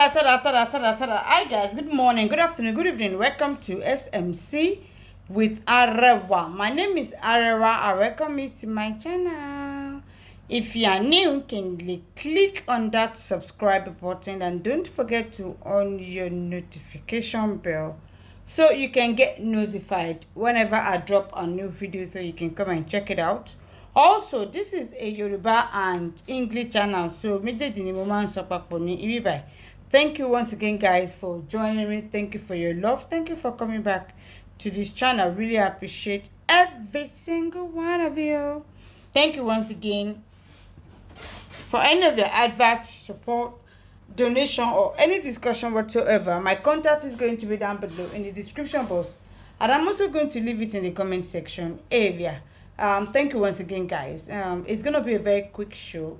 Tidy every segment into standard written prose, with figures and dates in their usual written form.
Hi guys, good morning, good afternoon, good evening. Welcome to SMC with Arewa. My name is Arewa. I welcome you to my channel. If you are new, kindly click on that subscribe button and don't forget to on your notification bell so you can get notified whenever I drop a new video, so you can come and check it out. Also, this is a Yoruba and English channel, so méjèèjì ni mo máa ń sọ papọ̀ ní ibi báyìí. Thank you once again, guys, for joining me. Thank you for your love. Thank you for coming back to this channel. Really appreciate every single one of you. Thank you once again for any of your advert, support, donation, or any discussion whatsoever. My contact is going to be down below in the description box, and I'm also going to leave it in the comment section area. Thank you once again, guys. It's gonna be a very quick show.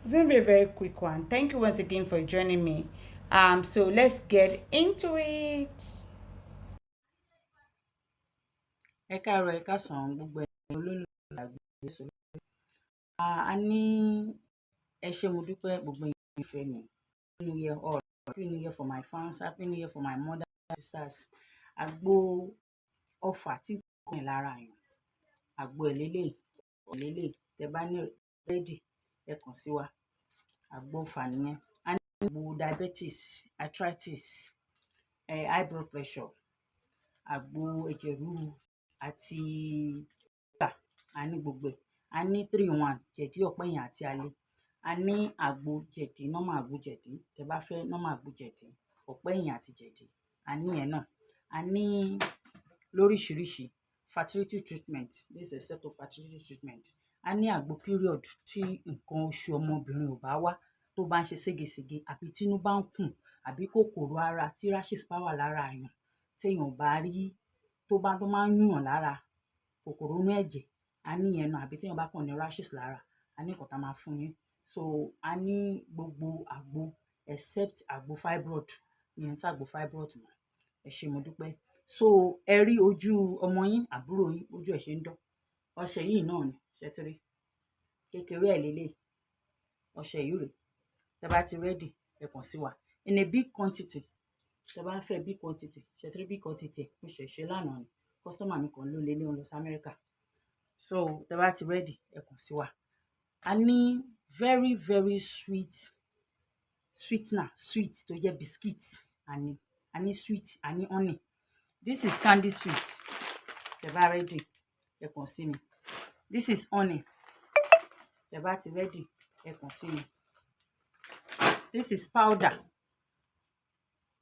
It's gonna be a very quick one. Thank you once again for joining me. So let's get into it. Ẹ káàárọ̀, ẹ káàsán gbogbo ẹ̀yin olólùfẹ́ àgbègbè. A ní ẹ ṣé mo dúpẹ́ gbogbo ẹ̀yin ìfẹ́ mi. Happy New Year all. Happy New Year for my fans. Happy New Year for my mother and sisters. Àgbo ọfà tí kò ní lára yàn. Àgbo ẹ̀lélẹ̀ tẹ bá ní ready ẹ kàn sí wa. Àgbo ọfà nìyẹn. A ní àgbo diabetes, arthritis, high blood pressure, àgbo ẹ̀jẹ̀ ríru àti gbà. A ní gbogbo ẹ̀. A ní 3-in-1 jẹ̀dí ọ̀pẹ̀yìn àti alẹ́. A ní àgbo jẹ̀dí, normal àgbo jẹ̀dí. Tẹ bá fẹ́ normal àgbo jẹ̀dí, ọ̀pẹ̀yìn àti jẹ̀dí. A ní ẹ̀ náà. A ní lóríṣiríṣi fertility treatment. This is a set of fertility treatment. A ní àgbo period tí nǹkan oṣù ọmọbìnrin ò bá wá, tó bá ń ṣe ségesège, àbí tínú bá ń kùn, àbí kòkòrò ara tí rashes bá wà lára èèyàn, téèyàn bá rí tó máa ń yùn lára, kòkòrò inú ẹ̀jẹ̀. A ní yẹn náà, àbí téèyàn bá kàn ní rashes lára, a ní nǹkan tá máa fún yín. So a ní gbogbo àgbo except àgbo fibroid. Ìyẹn tí àgbo fibroid mọ̀. Ẹ ṣé mo dúpẹ́. So ẹ rí ojú ọmọ yín, àbúrò yín, ojú ẹ̀ ṣe ń dán. Ọṣẹ yìí náà ni ṣẹ́tírí. Kékeré ẹ̀ lélẹ̀. Ọṣẹ yìí rèé. Tẹ bá ti ready ẹ kàn sí wa. In a big quantity. Tẹ bá fẹ́ big quantity, ṣẹ́tírí big quantity mo ṣẹ̀ṣẹ̀ lánàá ni. Customer mi kan ló lélẹ̀, ó lọ sí America. So tẹ bá ti ready ẹ kàn sí wa. A ní very very sweetener, sweet tó jẹ́ biscuit. A ní sweet, a ní honey. This is candy sweet. Tẹ bá ready ẹ kàn sí mi. This is honey. Tẹ bá ti ready ẹ kàn sí mi. This is powder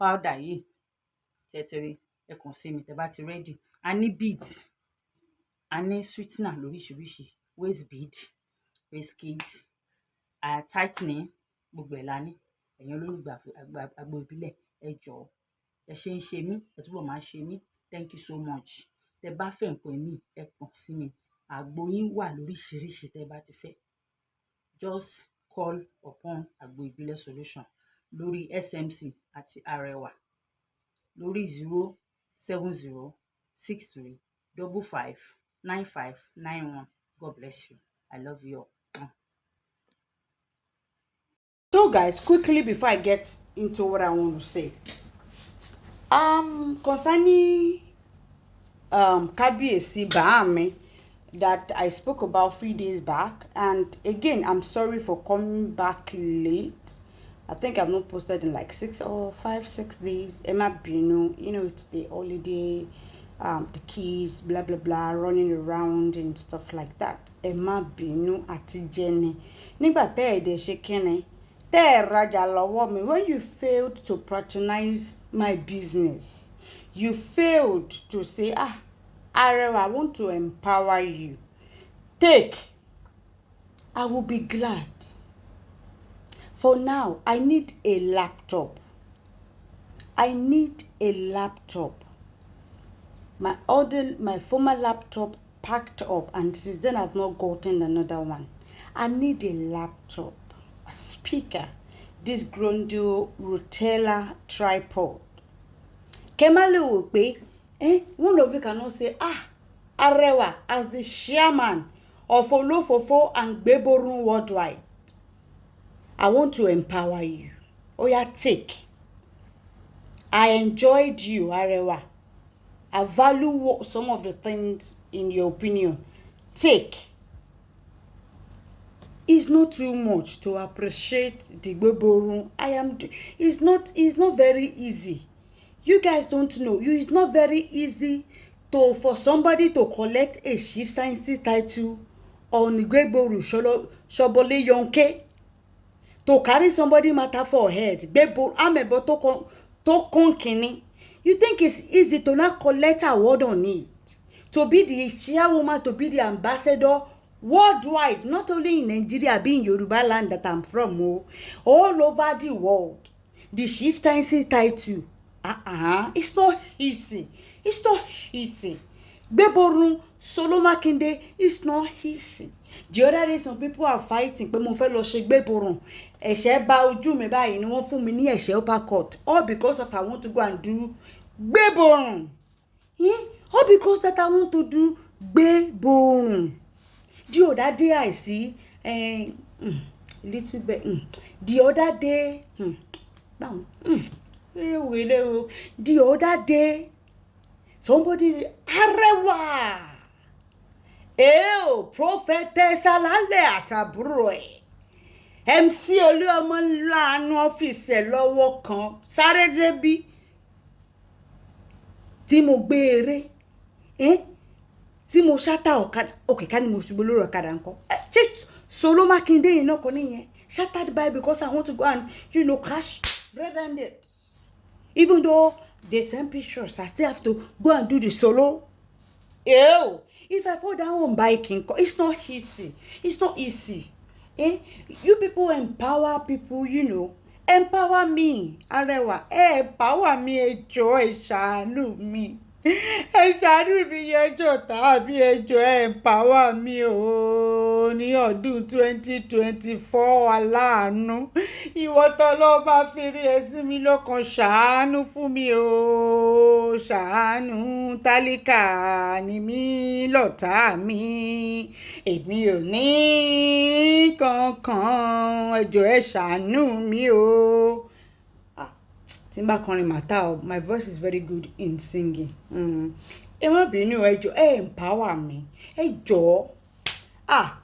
yìí ṣẹ́tírí ẹ kàn sí mi tẹ bá ti ready. A ní beads. A ní sweetener lóríṣiríṣi, waist bead, waist kit, tightening, gbogbo ẹ̀ la ní. Ẹ̀yin olólùfẹ́ àgbo ìbílẹ̀, ẹ jọ̀ọ́ ẹ ṣe ń ṣe mí, ẹ túbọ̀ máa ṣe mí. Thank you so much. Tẹ bá fẹ́ nǹkan ẹ̀mí ẹ kàn sí mi. Àgbo yín wà lóríṣiríṣi tẹ bá ti fẹ́. Just call upon àgbo ìbílẹ̀ solution lórí SMC àti Arewa lórí 07063559591. God bless you. I love you all. So guys, quickly before I get into what I want to say, concerning Kabiyesi Baami that I spoke about 3 days back, and again I'm sorry for coming back late. I think I've not posted in like 6 days. Emma Bino, it's the holiday, the kids, blah blah blah, running around and stuff like that. Emma Bino àti Jenny. Nígbà tẹ́ ẹ dẹ̀ ṣe kíni, tẹ́ ẹ rajà lọ́wọ́ mi, when you failed to patronize my business, you failed to say, Arewa, I want to empower you. Take. I will be glad. For now, I need a laptop. My former laptop packed up, and since then I've not gotten another one. I need a laptop, a speaker, this Grundle Rotella tripod. Kemale will pay. One of you cannot say, Arewa, as the chairman of Olofofo and Gbeborun worldwide, I want to empower you. Oya, take. I enjoyed you, Arewa. I value some of the things in your opinion. Take. It's not too much to appreciate the Gbeborun. It's not very easy. You guys don't know. It's not very easy for somebody to collect a chief scientist title on Gbeborun Shobole Yonke. To carry somebody matter for head. Gbeborun amebo to konkini. You think it's easy to not collect award on it? To be the chairwoman, to be the ambassador worldwide, not only in Nigeria, being Yoruba land that I'm from, all over the world. The chieftaincy title. It's not easy. It's not easy. Gbeborun Solo Makinde, it's not easy. The other day, some people are fighting. Pé mo fẹ́ lọ ṣe Gbeborun. Ẹ̀ṣẹ̀ bà ojú mi báyìí ni wọ́n fún mi ní ẹ̀ṣẹ̀ upper court. All because of I want to go and do Gbeborun. All because that I want to do Gbeborun. The other day I see little bit. The other day, the other day, somebody Arewa. Prophetess Alale àtàbúrò ẹ̀. MC Olúọmọ ńlá ọ́fíìsì lọ́wọ́ kan sáré débí tí mo gbé eré tí mo ṣátà ọ̀kadà okay ká ní mo ṣubú lórí ọ̀kadà ńkọ́ ṣé Solo Makinde yìí náà kọ́ nìyẹn shattered by because I want to go and crash red-handed. Even though they send pictures, I still have to go and do the solo. If I fall down on biking, it's not easy. It's not easy. You people empower people, Empower me, Arewa. Empower me, ẹ jọ̀ọ́, ẹ ṣàánú mi. Ẹ ṣàánú mi, ẹ jọ̀ọ́ tàbí ẹ jọ̀ọ́, empower me ní ọdún 2024 aláàánú. Ìwọ t'Ọlọ́run bá fi rí ẹ sí mi lọ́kàn, ṣàánú fún mi ṣàánú. Tálíkà ni mí lọ̀tá mi. Èmi ò ní kankan, ẹ jọ̀ọ́ ẹ ṣàánú mi Timba kọrin mata, my voice is very good in singing. Ẹ má bínú, ẹ jọ̀ọ́, ẹ empower me. Ẹ jọ̀ọ́.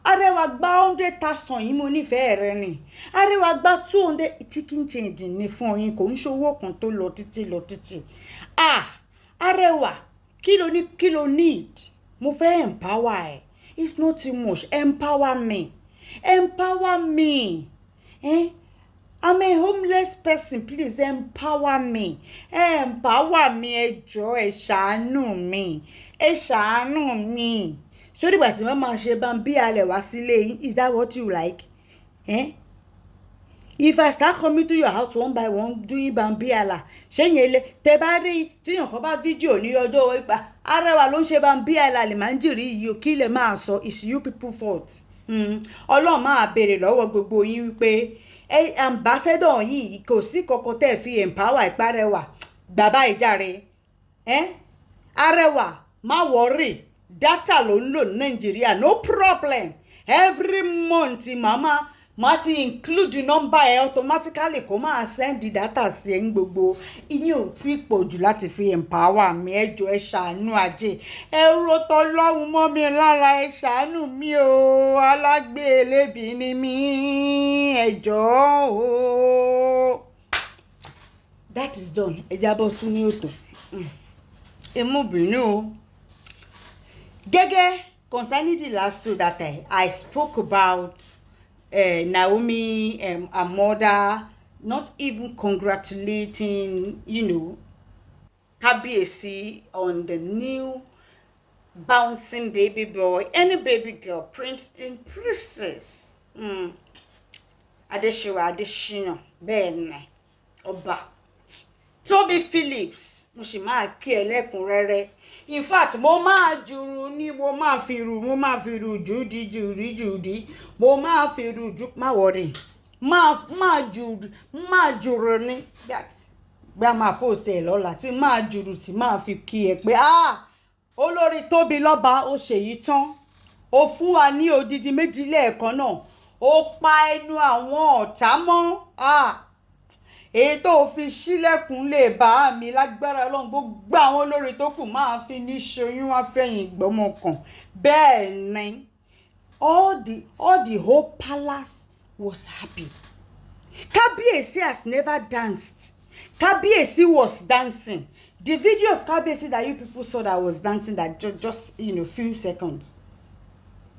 Arewa gba 100,000 yìí mo nífẹ̀ẹ́ rẹ ni. Arewa gba 200 chicken change ní fún yín, kò ń ṣowó kan tó lọ títí. Arewa, kí ló need? Mo fẹ́ empower ẹ. It's not too much. Empower me. Empower me. I'm a homeless person. Please empower me. Empower me, ẹ jọ̀ọ́, ẹ ṣàánú mi. Ẹ ṣàánú mi. So the bati mama ṣe bambi ale wá sílé yín. Is that what you like? If I start coming to your house one by one doing bambi ala, ṣé yẹn le tẹ́ bá rí tí yan kan bá video ní ọjọ́ ìgbà Arewa ló ń ṣe bambi ala le manjiri yìí o kí lè máa sọ it's you people fault. Ọlọ́run máa béèrè lọ́wọ́ gbogbo yín wípé ambassador yìí kò sí kọ́kọ́ tẹ́ fi empower Arewa bàbá ìjàre. Arewa má worry. Data ló ń lò ní Nigeria, no problem. Every month mama ti include the number automatically kó máa send the data sí ẹ̀ ń gbogbo. Ìyẹn ò tí pọ̀ jù láti fi empower mi. Ẹ jọ̀ọ́ ẹ ṣàánú ajé. Ẹ ro t'Ọlọ́run mọ́ mi lára, ẹ ṣàánú mi alágbé elébi ni mí. Ẹ jọ̀ọ́ That is done. Ẹ jábọ́ sún ní òtò. Ẹ mú bínú Gege, concerning the last two that I spoke about, Naomi, her mother, not even congratulating, Kabiyesi on the new bouncing baby boy, any baby girl, prince and princess. Adeshina, bẹ́ẹ̀ni, Ọba. Toby Phillips, mo sì máa kí ẹlẹ́kùnrẹ́rẹ́. In fact, mo máa jùrù ní mo máa fi rù jùdí mo máa fi rù jù má worry máa jùrù ní gbá máa post ẹ̀ lọ́la tí máa jùrù sí máa fi kí ẹ pé olórí Tóbi lọ́ba ó ṣe yìí tán ó fún wa ní odidi méjì lẹ́ẹ̀kan náà ó pa ẹnu àwọn ọ̀tá mọ́ èyí tó fi sílẹ̀kùn lè bá mi lágbára Ọlọ́run gbogbo àwọn olórí tó kù máa fi ní ṣoyún wá fẹ̀yìn gbọ́mọ kan. Bẹ́ẹ̀ ni all the whole palace was happy. Kábíyèsí has never danced. Kábíyèsí was dancing. The video of Kábíyèsí that you people saw that was dancing, that just few seconds.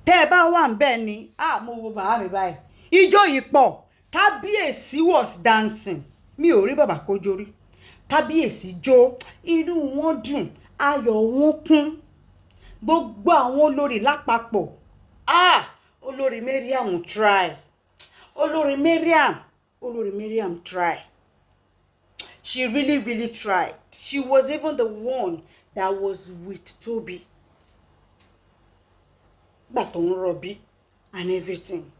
Tẹ́ ẹ bá wà ńbẹ̀ ni, mo wo bàbá mi báyìí. Ijó yìí pọ̀. Kábíyèsí was dancing. Mi ò rí bàbá kó jó rí. Kábíyèsí jó, inú wọn dùn, ayọ̀ wọn kún. Gbogbo àwọn olórí lápapọ̀. Olórí Mariam try. Olórí Mariam try. She really, really tried. She was even the one that was with Toby. Baton Robbie and everything.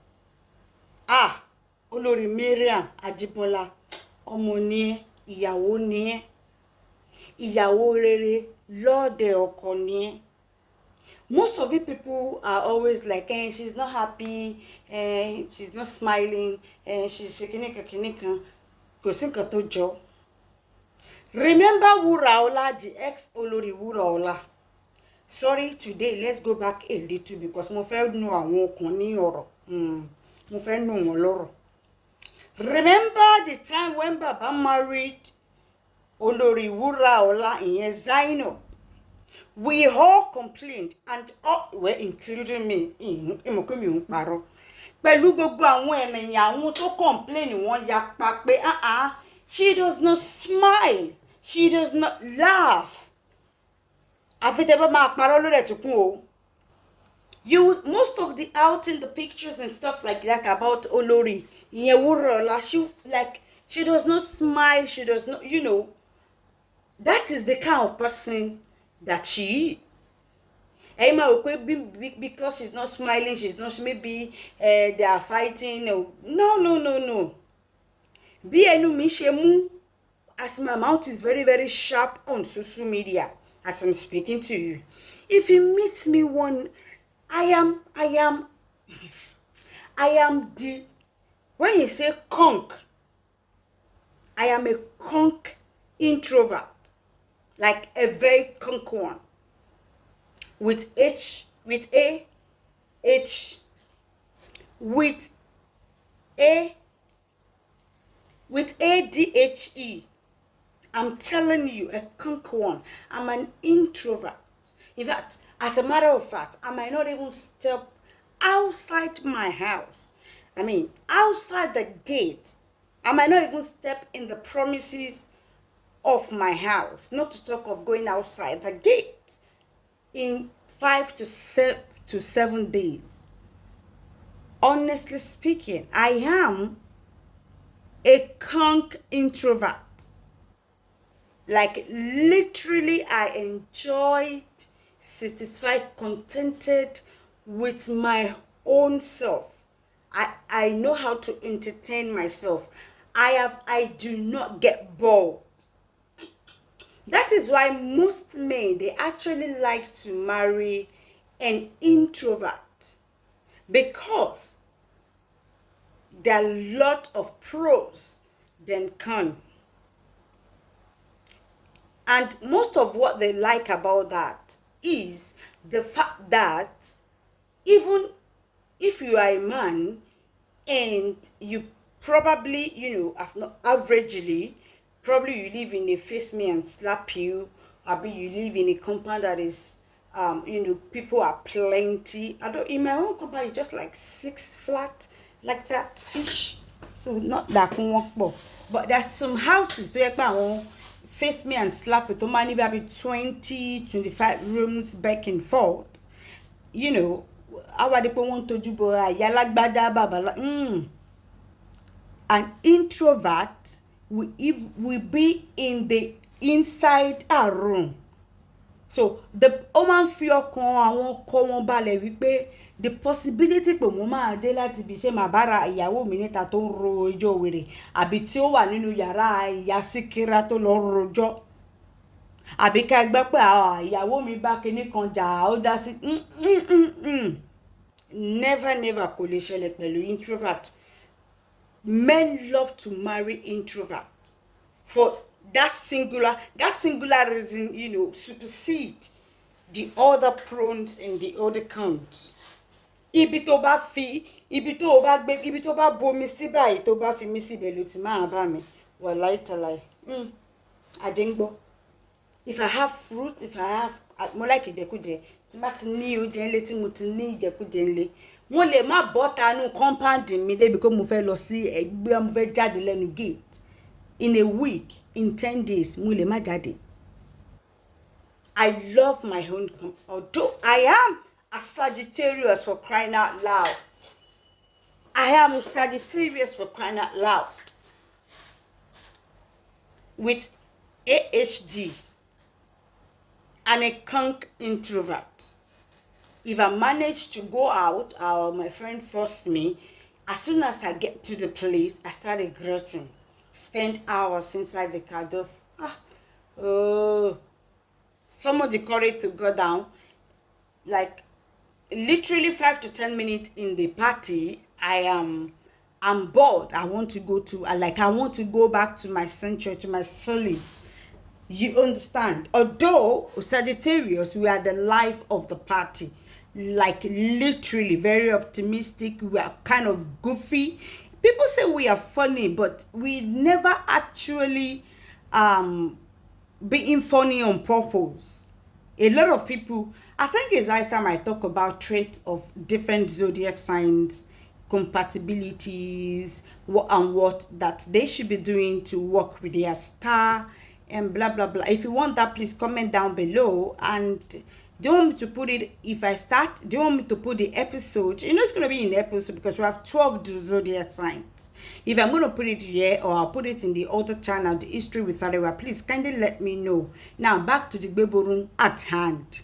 Olórí Mariam Ajibola, ọmọ ni ẹ́, ìyàwó ni ẹ́, ìyàwó rere lọ́ọ̀dẹ̀ ọkọ ni ẹ́. Most of you people are always like, she's not happy, she's not smiling, she's kìnìkan, kò sí nǹkan tó jọ. Remember Wuraola, the ex Olori Wuraola. Sorry, today let's go back a little because mo fẹ́ nu àwọn kan ní ọ̀rọ̀. Mo fẹ́ nu wọn lọ́rọ̀. Remember the time when Baba married Olori Wuraola in Zainab? We all complained, and all were including me. Pẹ̀lú gbogbo àwọn ènìyàn àwọn tó complain wọ́n yapa pé she does not smile, she does not laugh. Àfi tẹ́ bá máa parọ́ lórí ẹ̀ tó kún o. Most of the outing, the pictures and stuff like that about Olori Wuraola, she does not smile, she does not, that is the kind of person that she is. Because she's not smiling, she's not, maybe they are fighting. No. Bí ẹnu mi ṣe mú, as my mouth is very, very sharp on social media as I'm speaking to you. If you meet me I am the, when you say conk, I am a conk introvert, like a very conk one, with ADHE. I'm telling you, a conk one. I'm an introvert. In fact, as a matter of fact, I might not even step outside my house. I mean, outside the gate. I might not even step in the premises of my house, not to talk of going outside the gate in 5 to 7 days. Honestly speaking, I am a conk introvert. Like literally, I enjoyed, satisfied, contented with my own self. I know how to entertain myself. I do not get bored. That is why most men, they actually like to marry an introvert, because there are a lot of pros than cons. And most of what they like about that is the fact that even if you are a man and you probably, averagely, probably you live in a face me and slap you, or you live in a compound that is, people are plenty. In my own compound, just like 6 flat, like that ish. So not that comfortable. But there's some houses where face me and slap it. Only maybe 20-25 rooms back and forth. Our people want to do an introvert will be in the inside a room. So the woman feel the possibility pé mo máa dé láti bí ṣe máa bára ìyàwó mi níta tó ń ro ẹjọ́ wèrè, àbí tí ó wà nínú yàrá ìyá Síkírà tó lọ rojọ́, àbí ká gbọ́ pé ìyàwó mi bá kinní kan jà ó dá sí never kò lè ṣẹlẹ̀ pẹ̀lú introvert. Men love to marry introvert. for that singular reason, supersede the other pros and the other cons. Ibi tó bá fi, ibi tó bá gbé, ibi tó bá bomi sí báyìí tó bá fi mí síbẹ̀ ló ti máa bá mi. Wallahi talai. Àjẹ́ngbọ́. If I have fruit, if I have, mo like ìjẹkújẹ, tí bá ti ní oúnjẹ ńlé tí mo ti ní ìjẹkújẹ ńlé, wọ́n lè má bọ́ta nú compound mi débi kó mo fẹ́ lọ sí ẹgbẹ́, mo fẹ́ jáde lẹ́nu gate. In a week, in 10 days, mo lè má jáde. I love my own company, although I am a Sagittarius for crying out loud. I am a Sagittarius for crying out loud. With AHD and a conk introvert. If I manage to go out, or my friend forced me, as soon as I get to the place, I start regretting. Spend hours inside the car, just some of the courage to go down, like literally 5 to 10 minutes in the party. I'm bored. I want to go to, I want to go back to my sanctuary, to my solace. You understand? Although Sagittarius, we are the life of the party. Like literally very optimistic. We are kind of goofy. People say we are funny, but we never actually being funny on purpose. A lot of people, I think it's last time I talk about traits of different zodiac signs, compatibilities, what that they should be doing to work with their star and blah blah blah. If you want that, please comment down below. And do you want me to put it, if I start, do you want me to put the episode? It's going to be in the episode because we have 12 zodiac signs. If I'm going to put it here, or I'll put it in the other channel, the history with Arewa, please kindly let me know. Now back to the Beborun at hand.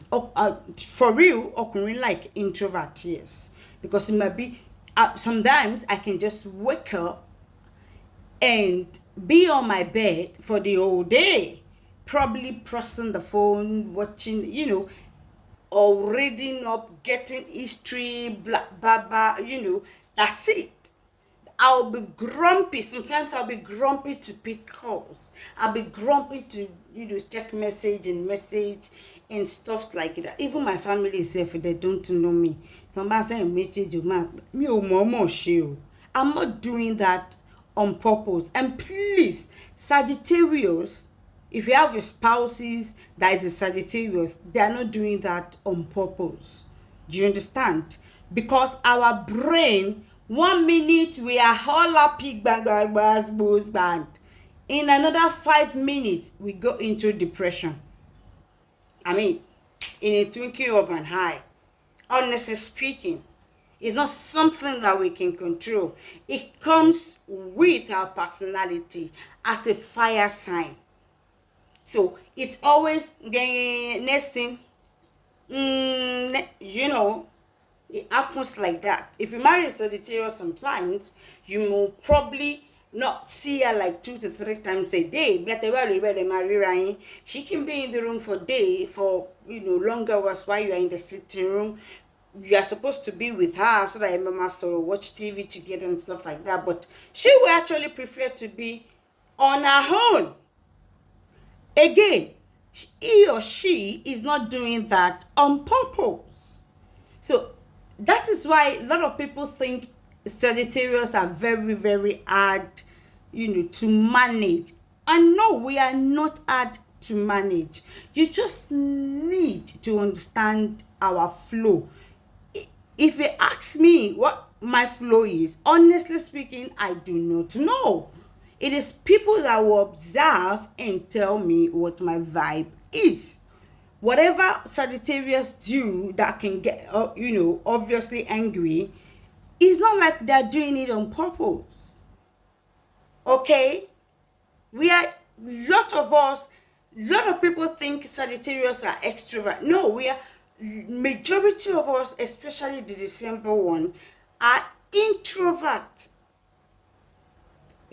For real, occurring like introvert, yes, because it might be sometimes I can just wake up and be on my bed for the whole day, probably pressing the phone, watching, or reading up, getting history, blah, blah, blah, that's it. I'll be grumpy. Sometimes I'll be grumpy to pick calls. I'll be grumpy to, check message and stuff like that. Even my family itself, they don't know me. I'm not doing that on purpose. And please, Sagittarius, if you have your spouses that is a Sagittarius, they are not doing that on purpose. Do you understand? Because our brain, 1 minute we are all happy, bang. In another 5 minutes, we go into depression. I mean, in a twinkling of an eye. Honestly speaking, it's not something that we can control. It comes with our personality as a fire sign. So it's always the next thing, it happens like that. If you marry a Sagittarius, sometimes you will probably not see her like 2 to 3 times a day. But she can be in the room for longer hours while you are in the sitting room. You are supposed to be with her so that mama sort of watch TV together and stuff like that. But she will actually prefer to be on her own. Again, he or she is not doing that on purpose. So that is why a lot of people think Sagittarius are very, very hard, to manage. And no, we are not hard to manage. You just need to understand our flow. If you ask me what my flow is, honestly speaking, I do not know. It is people that will observe and tell me what my vibe is. Whatever Sagittarius do that can get, obviously angry, it's not like they're doing it on purpose. Okay? A lot of people think Sagittarius are extrovert. No, majority of us, especially the December one, are introvert.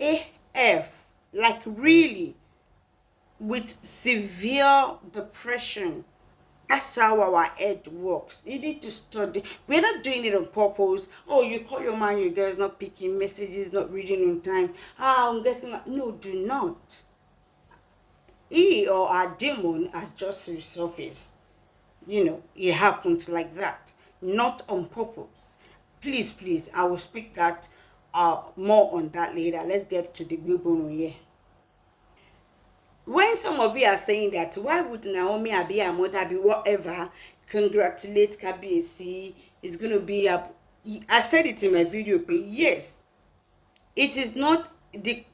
AF, like really, with severe depression, That's how our head works. You need to study. We're not doing it on purpose. Oh, you call your man, your girl's not picking messages, not reading on time. I'm getting that. No, do not. He or our demon has just resurfaced. It happens like that, not on purpose. Please, I will speak that more on that later. Let's get to the good bone here. When some of you are saying that, why would Naomi Abi her mother be whatever? Congratulate Kabiesi. It's going to be I said it in my video, but yes, it is not the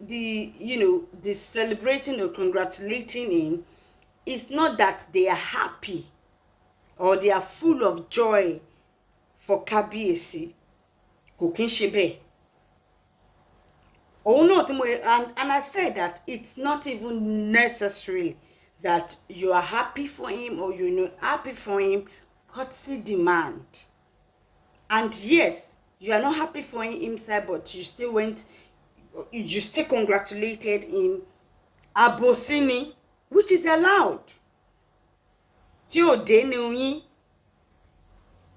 celebrating or congratulating him. It's not that they are happy or they are full of joy for Kabiesi. Kò kí ń ṣe bẹ́ẹ̀. And I said that it's not even necessary that you are happy for him or you're not happy for him. Courtesy demand. And yes, you are not happy for him inside, but you still congratulated him. Abosini, which is allowed. Tí ò dénú yín,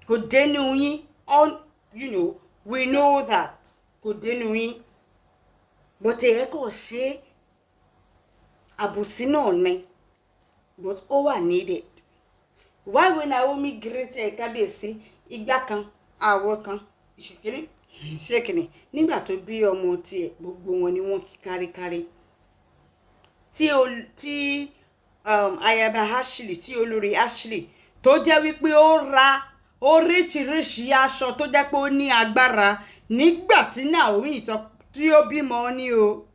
kò dénú yín, we know that. Kò dénú yín. But kò ṣe àbòsí náà ni. But ó wà needed. Why when Naomi greet Kábíyèsí ìgbà kan àwọ̀ kan ìṣèkìní nígbà tó bí ọmọ tiẹ̀ gbogbo wọn ni wọ́n kí káríkárí. Tí ayaba Ashley, tí olórí Ashley tó jẹ́ wípé ó ra oríṣiríṣi aṣọ tó jẹ́ pé ó ní agbára nígbà tí Naomi sọ tí ó bímọ ní o.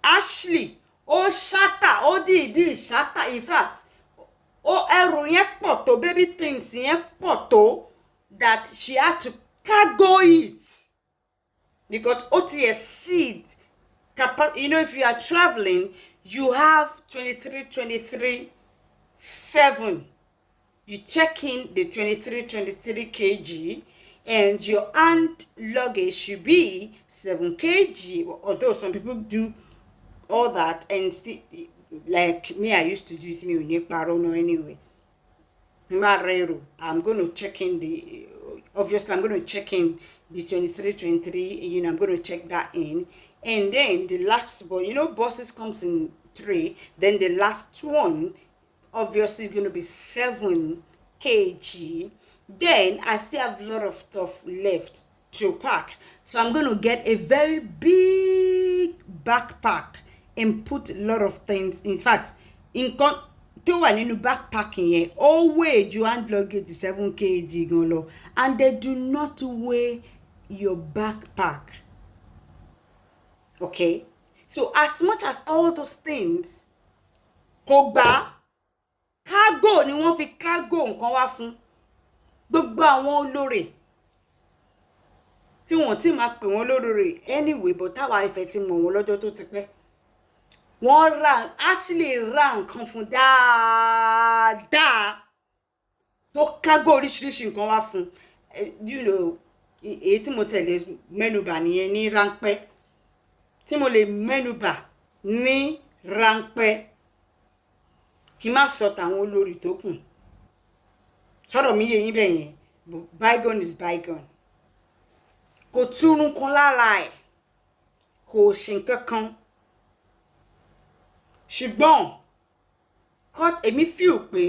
Ashley ó ṣátà, ó dìídì ṣátà, in fact ẹrù yẹn pọ̀ tó, baby things yẹn pọ̀ tó that she had to cargo it because ó ti exceed capacity. If you are traveling, you have 23, 7. You check in the 23 kg and your hand luggage should be 7 kg. Although some people do all that and still, like me, I used to do it. Anyway, I'm going to check in I'm going to check in the 23. I'm going to check that in. And then the last, buses comes in 3. Then the last one, obviously, is going to be 7 kg. Then I still have a lot of stuff left to pack. So I'm going to get a very big backpack and put a lot of things. In fact, tó wà nínú backpacking yẹn, all weigh your hand luggage 7 kg gan lọ, and they do not weigh your backpack. Okay, so as much as all those things kò gbà, cargo ni wọ́n fi cargo nǹkan wá fún gbogbo àwọn olórí tí wọ́n ti máa pè wọ́n lólórí anyway, but táwa ìfẹ́ ti mọ̀ wọ́n lọ́jọ́ tó ti pẹ́. Wọ́n Ashley ra nǹkan fún dáadáa tó cargo oríṣiríṣi nǹkan wá fún. Èyí tí mo tẹ̀lé mẹ́nubà nìyẹn ní ráńpẹ́. Tí mo lè mẹ́nubà ní ráńpẹ́ kí má sọ tàwọn olórí tó kù. Sọ̀rọ̀ mi yé yín bẹ́ẹ̀ yẹn. Bygone is bygone. Kò túrun kan lára ẹ̀, kò ṣe nǹkan kan. Ṣùgbọ́n èmi feel pé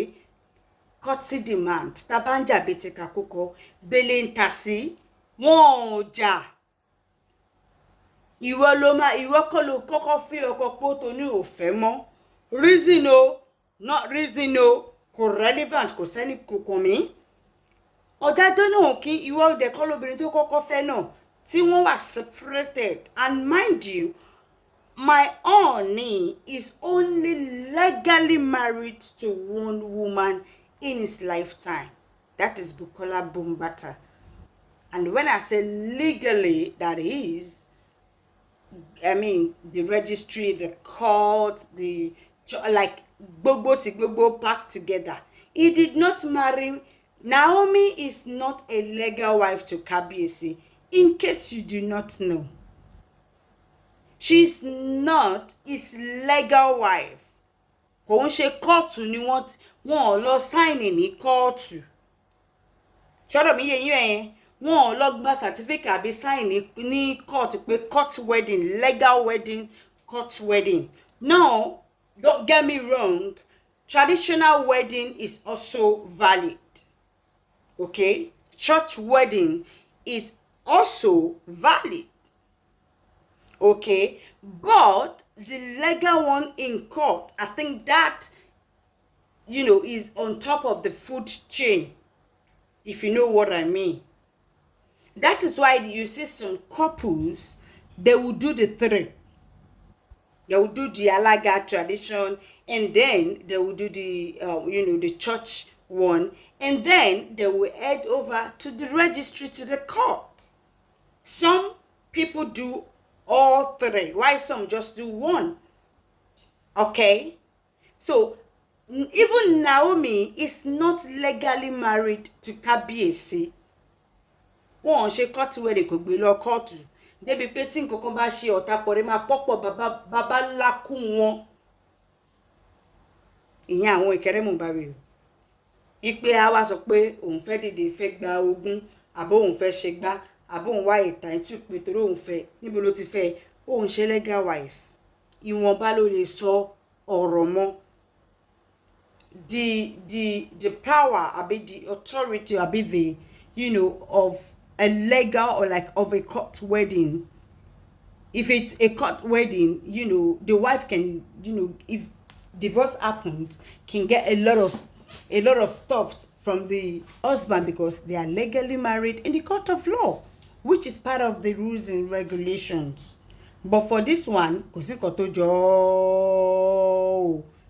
courtesy demand tá bá ń jà bẹ́tẹ̀ kakókọ bẹ́lẹ̀ ń ta sí wọn ò jà. Ìwọ kọ́ ló kọ́kọ́ fi ọkọ pọ̀ tó ní òfẹ́ mọ́. Reason o, not reason o, kò relevant, kò sẹ́ni kò mí. Ọ̀dà tó náà kí ìwọ dẹ̀ kọ́ lóbìnrin tó kọ́kọ́ fẹ́ náà tí wọ́n wà separated. And mind you, my Ooni is only legally married to one woman in his lifetime. That is Bukola Bumbata. And when I say legally, that is, I mean the registry, the court, gbogbo packed together. He did not marry. Naomi is not a legal wife to Kabiyesi, in case you do not know. She's not his legal wife. kò ń ṣe kóòtù ni wọ́n ò lọ sign ní kóòtù. Ṣọ́dọ̀ mi yé yín ẹ̀yẹn, wọ́n ò lọ gba certificate àbí sign ní court pé court wedding, legal wedding, court wedding. No, don't get me wrong, traditional wedding is also valid. Okay? Church wedding is also valid. Okay? But the legal one in court, I think that, is on top of the food chain, if you know what I mean. That is why you see some couples, they will do the three. They will do the Alaga tradition, and then they will do the, the church one, and then they will head over to the registry, to the court. Some people do all three, while some just do one. Okay? So, even Naomi is not legally married to Kábíyèsí. Wọ́n ṣe court wedding kò gbé lọ kóòtù. Débi pé tí nǹkankan bá ṣe ọ̀tá pọ̀rẹ́ máa pọ́pọ̀ bàbá ńlá kú wọn. Ìyẹn àwọn Ìkẹrẹ́mù bá wí o. Ipe a wá sọ pé òun fẹ́ dìde fẹ́ gba ogún, àbó òun fẹ́ ṣe gbá, àbó òun wá ìtàn ìtú pé torí òun fẹ́, níbo ló ti fẹ́, òun ṣe legal wife. Ìwọ̀nba ló lè sọ ọ̀rọ̀ mọ́. The power, àbí the authority, àbí the, of a legal or like of a court wedding. If it's a court wedding, the wife can, if divorce happens, can get a lot of stuff from the husband because they are legally married in the court of law, which is part of the rules and regulations. But for this one, kò sí nǹkan tó jọ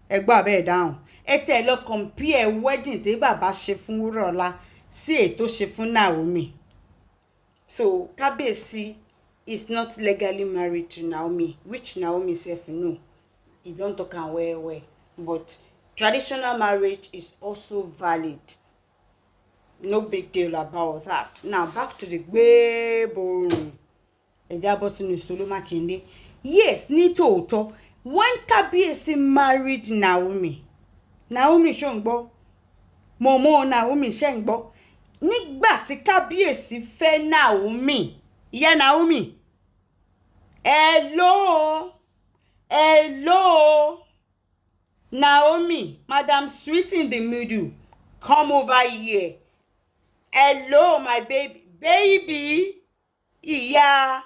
ẹ gbà bẹ́ẹ̀ down. Ẹ tẹ́ lọ compare wedding tí bàbá ṣe fún Wúrọ̀lá sí ètò ṣe fún Naomi. So Kábíyèsí is not legally married to Naomi, which Naomi self know. He don't talk am well. But traditional marriage is also valid. No big deal about that. Now back to the gbẹ́bọ̀rùn. Ẹja bọ́ sínú Solo Makinde. Yes, ní tòótọ́, when Kábíyèsí married Naomi ṣó ń gbọ́. Mọ̀mọ́ Naomi ṣé ń gbọ́. Nígbà tí Kábíyèsí fẹ́ Naomi, ìyá Naomi, hello, Naomi, Madam Sweet in the middle, come over here. Hello, my baby, ìyá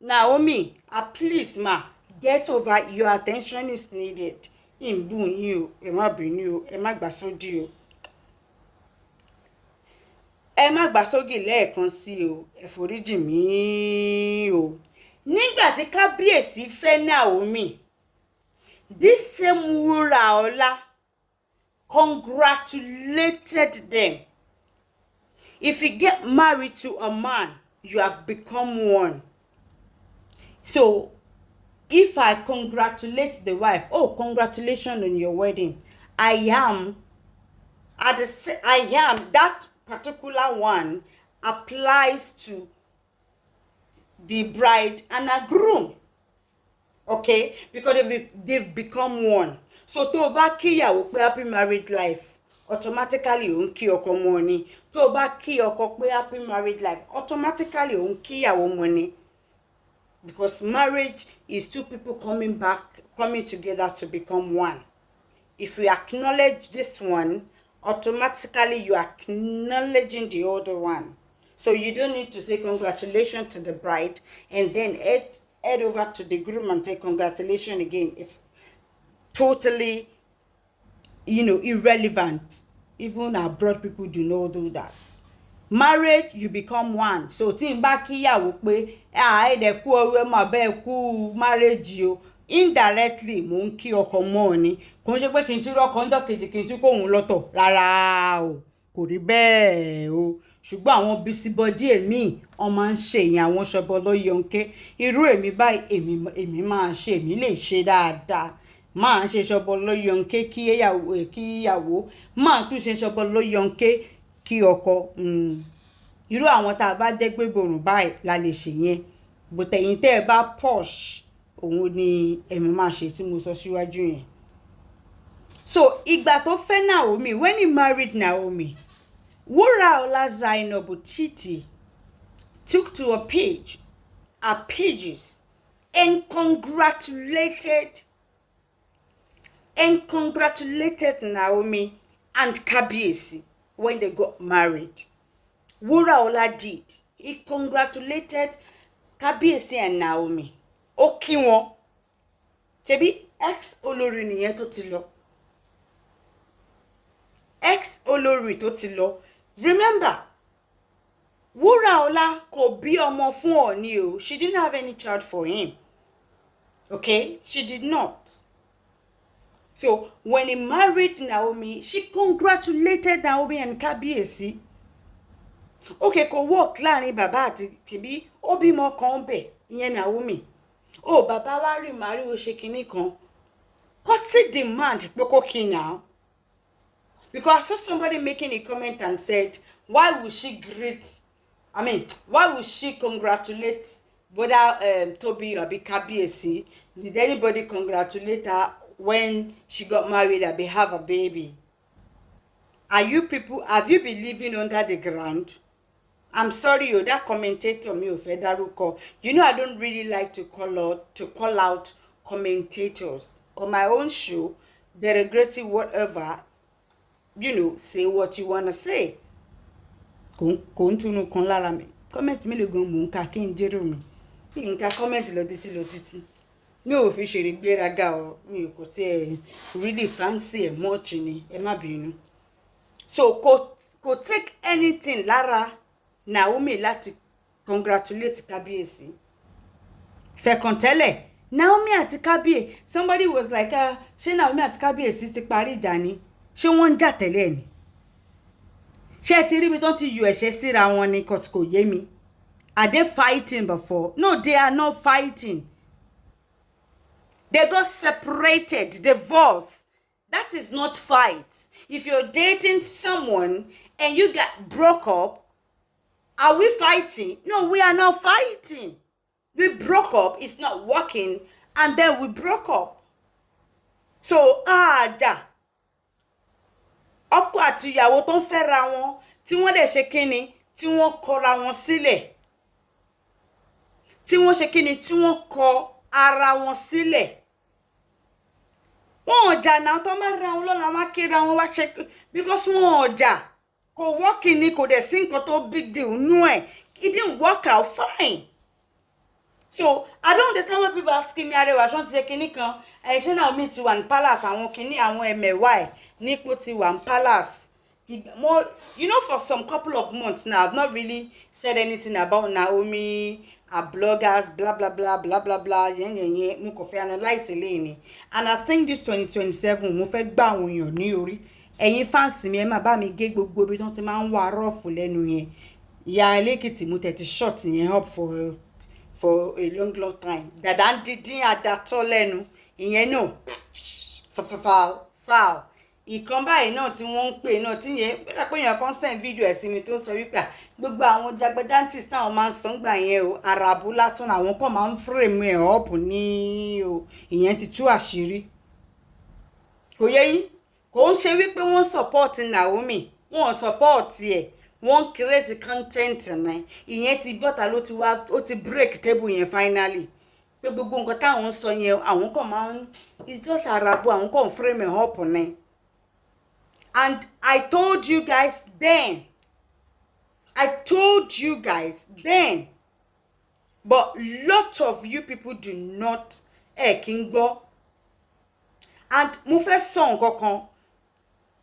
Naomi, please ma, get over, your attention is needed. Ìbú yín o, ẹ má bínú o, ẹ má gbà sódì o. Ẹ má gbà sógì lẹ́ẹ̀kan sí o, ẹ foríjì mí o. Nígbà tí Kábíyèsí fẹ́ Naomi, this same Wúràọlá congratulated them. If you get married to a man, you have become one. So, if I congratulate the wife, oh, congratulations on your wedding. I am, that particular one applies to the bride and a groom. Okay? Because they've become one. So, tó bá kíyàwó pé happy married life, automatically òun kí ọkọ mọ́ ni. Tó bá kí ọkọ pé happy married life, automatically òun kíyàwó mọ́ ni. Because marriage is two people coming together to become one. If you acknowledge this one, automatically you are acknowledging the other one. So you don't need to say congratulations to the bride and then head over to the groom and say congratulations again. It's totally, irrelevant. Even abroad people do not do that. Marriage, you become one. So tí n bá kíyàwó pé ẹ kú ọ̀rẹ́ mà bẹ́ẹ̀ kú marriage o, indirectly mo ń kí ọkọ mọ́ ni. Kò ń ṣe pé kí n tí rọ́kọ ńdọ́ kejì kí n tí kóhun lọ́tọ̀ rárá o, kò rí bẹ́ẹ̀ o. Ṣùgbọ́n àwọn busybody èmi wọ́n máa ń ṣe ìyẹn àwọn ṣọbọ lọ́yọ̀ǹkẹ́. Irú èmi báyìí èmi máa ṣe, èmi lè ṣe dáadáa. Máa ṣe ṣọbọ lọ́yọ̀ǹkẹ́ kí ìyàwó máa tún ṣe ṣọbọ lọ́yọ̀ǹkẹ́ kí ọkọ. Irú àwọn tá a bá jẹ́ gbéborùn báyìí la lè ṣe yẹn. Bòtẹ̀yìn tẹ́ ẹ bá posh, òun ni èmi máa ṣe tí mo sọ síwájú yẹn. So ìgbà tó fẹ́ Naomi, when he married Naomi, Wuraola Zainab Titi took to her pages and congratulated Naomi and Kabiyesi when they got married. Wuraola did. He congratulated Kabiyesi and Naomi. Ó kí wọn. Ṣebí ex Olori nìyẹn tó ti lọ. Ex Olori tó ti lọ. Remember, Wuraola kò bí ọmọ fún Ọọ̀ni o. She didn't have any child for him. Okay? She did not. So, when he married Naomi, she congratulated Naomi and Kabiyesi. Okay, kò work láàrin bàbá àti tìbí ó bímọ kan bẹ̀ ìyẹn Naomi. Oh, bàbá wa rí màrí ó ṣe kinní kan. Courtesy demand pé kó kí now. Because I saw somebody making a comment and said, why would she congratulate whether Toby or Kabiyesi? Did anybody congratulate her when she got married and they have a baby? Have you been living under the ground? I'm sorry, that commentator me of Fedaruko. You know I don't really like to call out commentators. On my own show, they regretting whatever, say what you wanna say. Comment me le gon mu nka kin jero mi. Nka comment lo titi. Mi ò fi ṣe ìgbéraga o, mi ò kò tí really fancy ẹ much ni, ẹ má bínú. So kò take anything lára Naomi láti congratulate Kabiyesi. Fẹ̀kàn tẹ́lẹ̀, Naomi àti Kabiyesi, somebody was like, ṣé Naomi àti Kabiyesi ti parí ìjà ni? Ṣé wọ́n ń jà tẹ́lẹ̀ ni? Ṣé ti rí bí tọ́n ti yọ ẹ̀ṣẹ́ síra wọn ni kò yé mi? Are they fighting before? No, they are not fighting. They got separated, divorced. That is not fight. If you're dating someone and you get broke up, are we fighting? No, we are not fighting. We broke up, it's not working, and then we broke up. So, ọkọ àti ìyàwó tó ń fẹ́ra wọn, tí wọ́n dẹ̀ ṣe kíni, tí wọ́n kọra wọn sílẹ̀. Tí wọ́n ṣe kíni, tí wọ́n kọ ara wọn sílẹ̀. Wọ́n ò jà náà tó máa ra wọn lọ́la máa kíra wọn wá ṣe because wọ́n ò jà. Kò work ni kò dẹ̀ sí nǹkan tó big deal nú ẹ̀. It didn't work out fine. So, I don't understand what people asking me Arewa ṣọ́n ti ṣe kíní kan. Ṣé Naomi ti wà ní palace àwọn kíní àwọn ẹ̀mẹ̀wá ẹ̀ nípò ti wà ní palace. For some couple of months now, I've not really said anything about Naomi, our bloggers, blah, blah, blah, blah, blah, blah, mo kò fẹ́ analyze eléyìí ni. And I think this 2027, mo fẹ́ gbà àwọn èèyàn ní orí. Ẹ̀yin fans mi ẹ máa bá mi gé gbogbo ibi tọ́n ti máa ń wá rọ́ọ̀fù lẹ́nu yẹn. Ìyá Ẹlẹ́kìtì mo tẹ̀ ti short yẹn up for a long time. Dàdá ń dídín àdàtọ́ lẹ́nu. Ìyẹn náà, foul. Ìkan báyìí náà tí wọ́n ń pè náà tí yẹn pé èèyàn kan send video ẹ̀ sí mi tó ń sọ wípé gbogbo àwọn jagbadantis táwọn máa ń sọ gbà yẹn o arabu lásán àwọn kan máa ń frame ẹ̀ up ní o ìyẹn ti tú àṣírí. Kò yé yín kò ń ṣe wípé wọ́n support Naomi wọ́n support ẹ̀ wọ́n create content náà ìyẹn ti bọ́ta ló ti wá ó ti break table yẹn finally pé gbogbo nǹkan táwọn ń sọ yẹn àwọn kan máa ń it's just arabu àwọn kan frame ẹ̀ up náà. And I told you guys then. But lot of you people do not Kingbo. And mo fẹ́ sọ nǹkan kan.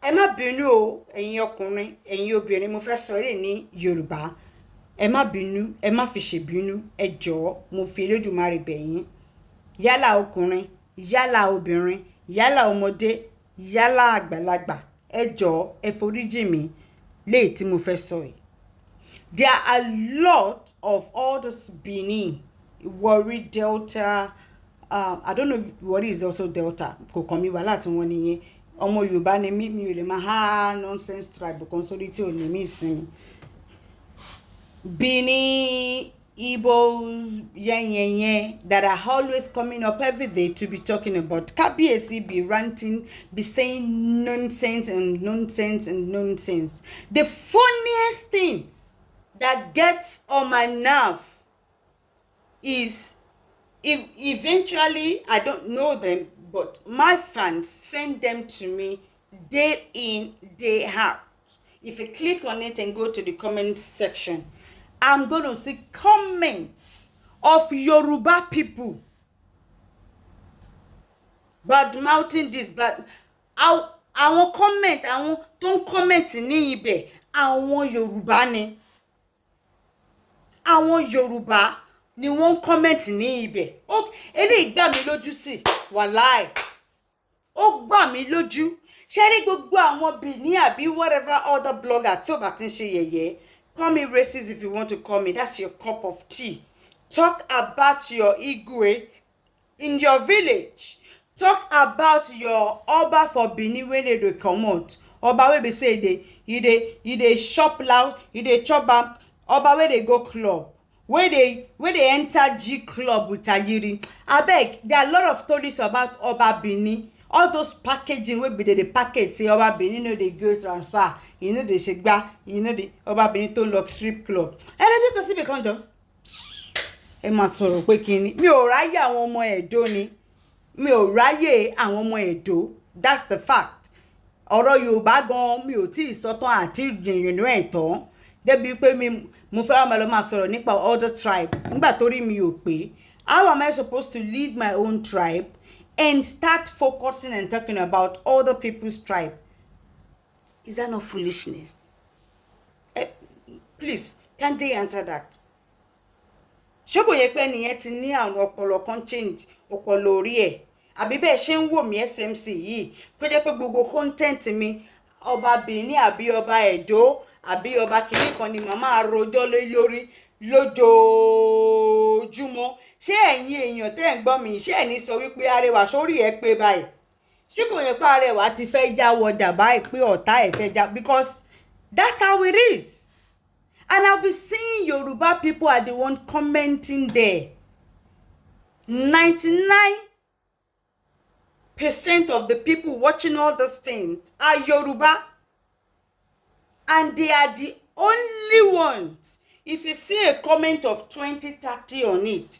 Ẹ má bínú o, ẹ̀yin ọkùnrin, ẹ̀yin obìnrin, mo fẹ́ sọ èyí ní Yorùbá. Ẹ má bínú, ẹ má fi ṣe bínú, ẹ jọ̀ọ́, mo fi Elédùmarè bẹ̀ yín. Yálà ọkùnrin, yálà obìnrin, yálà ọmọdé, yálà àgbàlagbà. Ẹ jọ̀ọ́ ẹ foríjì mi léyìí tí mo fẹ́ sọ yìí. There are a lot of all this Benin, Warri, Delta, I don't know if Warri is also Delta. Kò kàn mí wá láti wọn nìyẹn. Ọmọ Yorùbá ni mi ò lè máa ha nonsense tribe kan sórí tí ò ní mí ìsinmi. Benin, Igbos, that are always coming up every day to be talking about. Kabiesi be ranting, be saying nonsense and nonsense and nonsense. The funniest thing that gets on my nerve is if eventually I don't know them, but my fans send them to me day in, day out. If you click on it and go to the comment section, I'm going to see comments of Yoruba people bad mouthing this, but àwọn comment, àwọn tó ń comment ní ibẹ̀, àwọn Yorùbá ni. Àwọn Yorùbá ni wọ́n comment ní ibẹ̀. Eléyìí gbà mí lójú sí, wàláì. Ó gbà mí lójú. Ṣé rí gbogbo àwọn Bini àbí whatever other bloggers tó bá ti ń ṣe yẹ̀yẹ́? Call me racist if you want to call me. That's your cup of tea. Talk about your Igwe in your village. Talk about your Oba for Bini wey dey comot. Oba wey be say you dey shop loud, you dey chop am. Oba wey dey go club, wey dey enter G club with Ayiri. Abeg, there are a lot of stories about Oba Bini. All those packaging wey be dey package say Oba Bini no dey go transfer, you know dey ṣègbà, you know dey Oba Bini tó lọ strip club. Ẹlẹ́bí kan síbi kan jọ. Ẹ máa sọ̀rọ̀ pé kíni. Mi ò ráyè àwọn ọmọ Ẹ̀dó ni. Mi ò ráyè àwọn ọmọ Ẹ̀dó. That's the fact. Ọ̀rọ̀ Yorùbá gan mi ò tí ì sọ́tàn àti ìrìnrìn ẹ̀ tán. Débi pé mo fẹ́ máa lọ máa sọ̀rọ̀ nípa other tribe. Nígbà tó rí mi ò pé. How am I supposed to lead my own tribe and start focusing and talking about other people's tribe? Is that not foolishness? Please, can they answer that? Ṣé kò yẹ pé ẹnìyẹn ti ní àrùn ọpọlọ kan change ọpọlọ orí ẹ̀? Àbí bẹ́ẹ̀ ṣe ń wò mí SMC yìí, pé jẹ́ pé gbogbo content mi Ọba Bini àbí Ọba Ẹ̀dó àbí Ọba kìíní kan ni màmá rojọ́ lórí lójoojúmọ́. Ṣé ẹ̀yin èèyàn tẹ́ ń gbọ́ mi, ṣé ẹ̀ ní sọ wípé Arẹwà sórí ẹ̀ pé báyìí? Ṣé kò yẹ pé Arẹwà ti fẹ́ já wọjà báyìí pé ọ̀tá ẹ̀ fẹ́ já? Because that's how it is. And I'll be seeing Yoruba people are the one commenting there. 99% of the people watching all these things are Yoruba. And they are the only ones. If you see a comment of 20, 30 on it,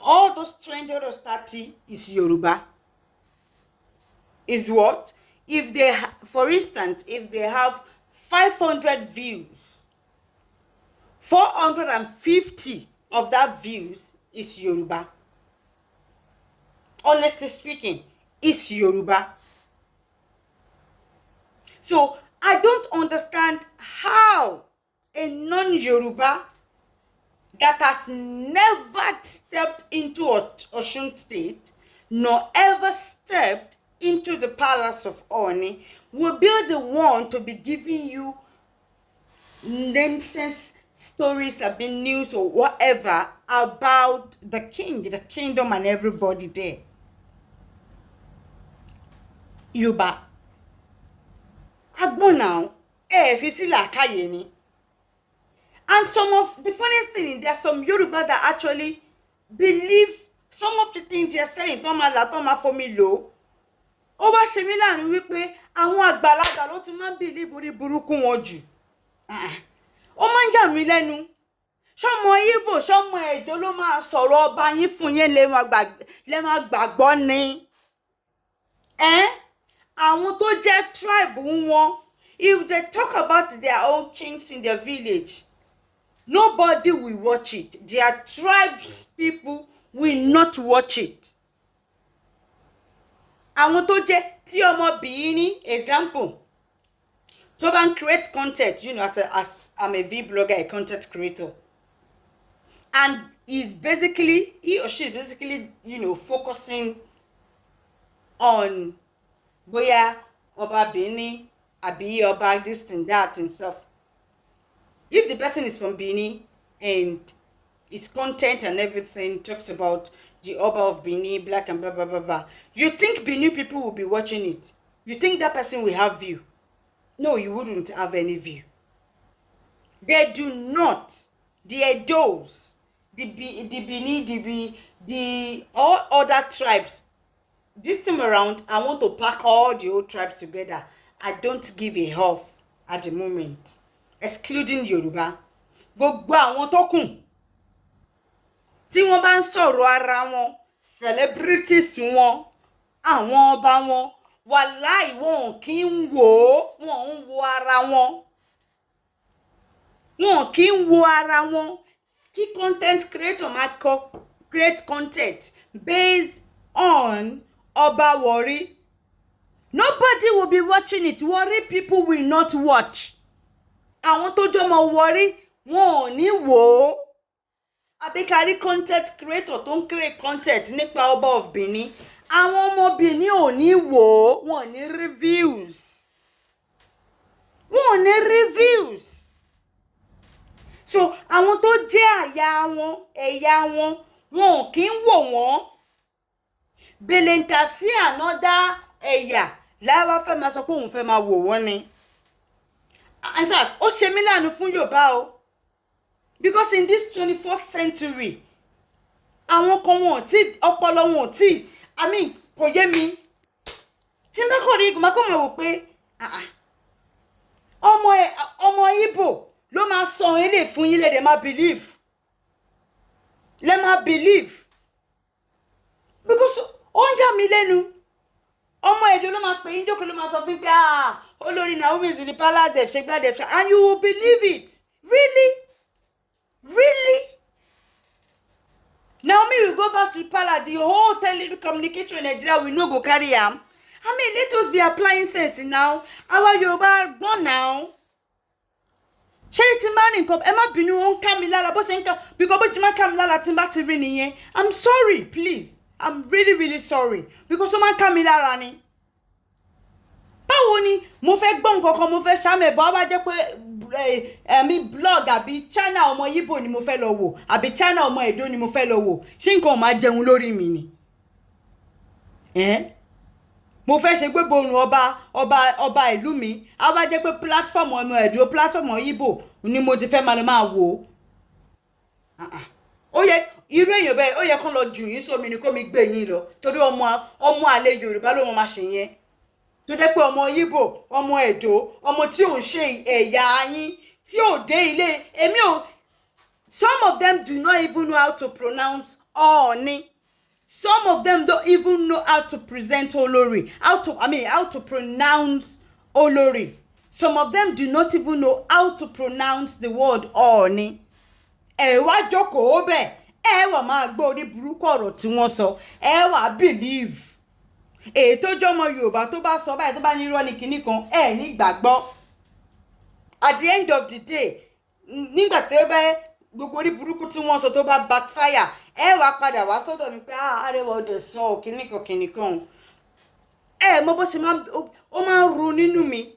all those 20 or those 30 is Yoruba. Is what? If they, for instance, if they have 500 views, 450 of that views is Yoruba. Honestly speaking, it's Yoruba. So I don't understand how a non-Yoruba that has never stepped into Osun State, nor ever stepped into the palace of Oni, will be the one to be giving you nonsense stories, been news or whatever about the king, the kingdom, and everybody there. Yoruba. Agbo now, fi sí làákàyè ni. And some of the funniest thing, there are some Yoruba that actually believe some of the things they are saying. Tó máa là, tó máa fomi lò. Ó wá ṣe mí láàánú wípé àwọn àgbàlagbà ló ti máa ń believe orí burúkú wọn jù. Ó máa ń yà mí lẹ́nu. Ṣọmọ Igbo, ṣọmọ Ẹ̀dó ló máa sọ̀rọ̀ ọba yín fún yín lẹ máa gbàgbọ́ ni. Àwọn tó jẹ́ tribe wọn, if they talk about their own kings in their village, nobody will watch it. Their tribes people will not watch it. Àwọn tó jẹ́ tí ọmọ Bini, example, tó bá ń create content, you know, as I'm a vlogger, a content creator, and he or she is basically, you know, focusing on bóyá Ọba Bini àbí Ọba this and that and stuff. If the person is from Bini and his content and everything talks about the Oba of Bini, black and blah, blah, blah, blah, you think Bini people will be watching it? You think that person will have view? No, you wouldn't have any view. They do not. The Edos, the all other tribes. This time around, I want to pack all the old tribes together. I don't give a huff at the moment, excluding Yoruba. Gbogbo àwọn tó kù tí wọ́n bá ń sọ̀rọ̀ ara wọn, celebrities wọn, àwọn ọba wọn, wàláì wọn kì í wò ó, wọn ń wo ara wọn. Wọn kì í wo ara wọn. Kí content creator máa create content based on Oba Warri. Nobody will be watching it. Warri people will not watch. Àwọn tó jọmọ Warri wọn ò ní wò ó. Àbíkárí content creator tó ń create content nípa Ọba of Benin. Àwọn ọmọ Benin ò ní wò ó. Wọn ò ní reviews. Wọn ò ní reviews. So àwọn tó jẹ́ àyà wọn, ẹ̀yà wọn, wọn ò kí ń wò wọ́n. Belenta sí another ẹ̀yà láwa fẹ́ máa sọ pé òun fẹ́ máa wò wọ́n ni. In fact, ó ṣe mí láàánú fún Yorùbá o. Because in this 21st century, àwọn kan wọn ò tí ọpọlọ wọn ò tí, I mean, kò yé mi. Tí n bá kọ́ rí ìgbìmọ̀ kọ́ mọ̀ wò pé ọmọ Igbo ló máa sọ ilé fún yín lẹ́dẹ̀ máa believe. Lẹ́ máa believe. Because ó ń jà mí lẹ́nu. Ọmọ Èdò ló máa pè yín jókòó ló máa sọ fún pé Olori Naomi is in the palace def ṣe gbá def ṣe, and you will believe it. Really? Really? Naomi will go back to the palace, the whole telecommunication in Nigeria will no go carry am. I mean, let us be applying sense now. Our Yoruba gbọ́n now. Ṣé tí n bá rìn nǹkan ẹ má bínú ó ń ká mi lára bó ṣe ń ká because bó ṣe má ká mi lára tí n bá ti rí nìyẹn. I'm sorry, please. I'm really, really sorry because ó má ká mi lára ni. Báwo ni mo fẹ́ gbọ́ nǹkan kan mo fẹ́ ṣàmẹ̀ bọ́ wá jẹ́ pé mi blog àbí channel ọmọ Igbo ni mo fẹ́ lọ wò àbí channel ọmọ Èdó ni mo fẹ́ lọ wò ṣé nǹkan ò máa jẹun lórí mi ni. Mo fẹ́ ṣe gbogbo ohun ọba ìlú mi á wá jẹ́ pé platform ọmọ Èdó platform ọmọ Igbo ni mo ti fẹ́ máa wò. Ó yẹ irú èèyàn bẹ́ẹ̀ ó yẹ kán lọ jù yín sómi ni kó mi gbé yín lọ torí ọmọ àlè Yorùbá ló máa ṣe yẹn. Tó jẹ́ pé ọmọ Igbo ọmọ Èdó ọmọ tí ò ń ṣe ẹ̀yà yín tí ò dé ilé èmi ò. Some of them do not even know how to pronounce Ọọ̀ni. Some of them don't even know how to present Olori, how to pronounce Olori. Some of them do not even know how to pronounce the word Ọọ̀ni. Ẹ wá jókòó bẹ́ẹ̀, ẹ wá máa gbọ́ orí burúkú ọ̀rọ̀ tí wọ́n sọ, ẹ wá believe. Èyí tó jọmọ Yorùbá tó bá sọ báyìí tó bá ní irọ́ ní kinní kan, ẹ ní gbàgbọ́. At the end of the day, nígbà tí ó bá gbogbo orí burúkú tí wọ́n sọ tó bá backfire, ẹ wá padà wá sọ́dọ̀ mi pé Arewa ọdẹ sọ kinní kan. Mo bó ṣe máa ń ru nínú mi.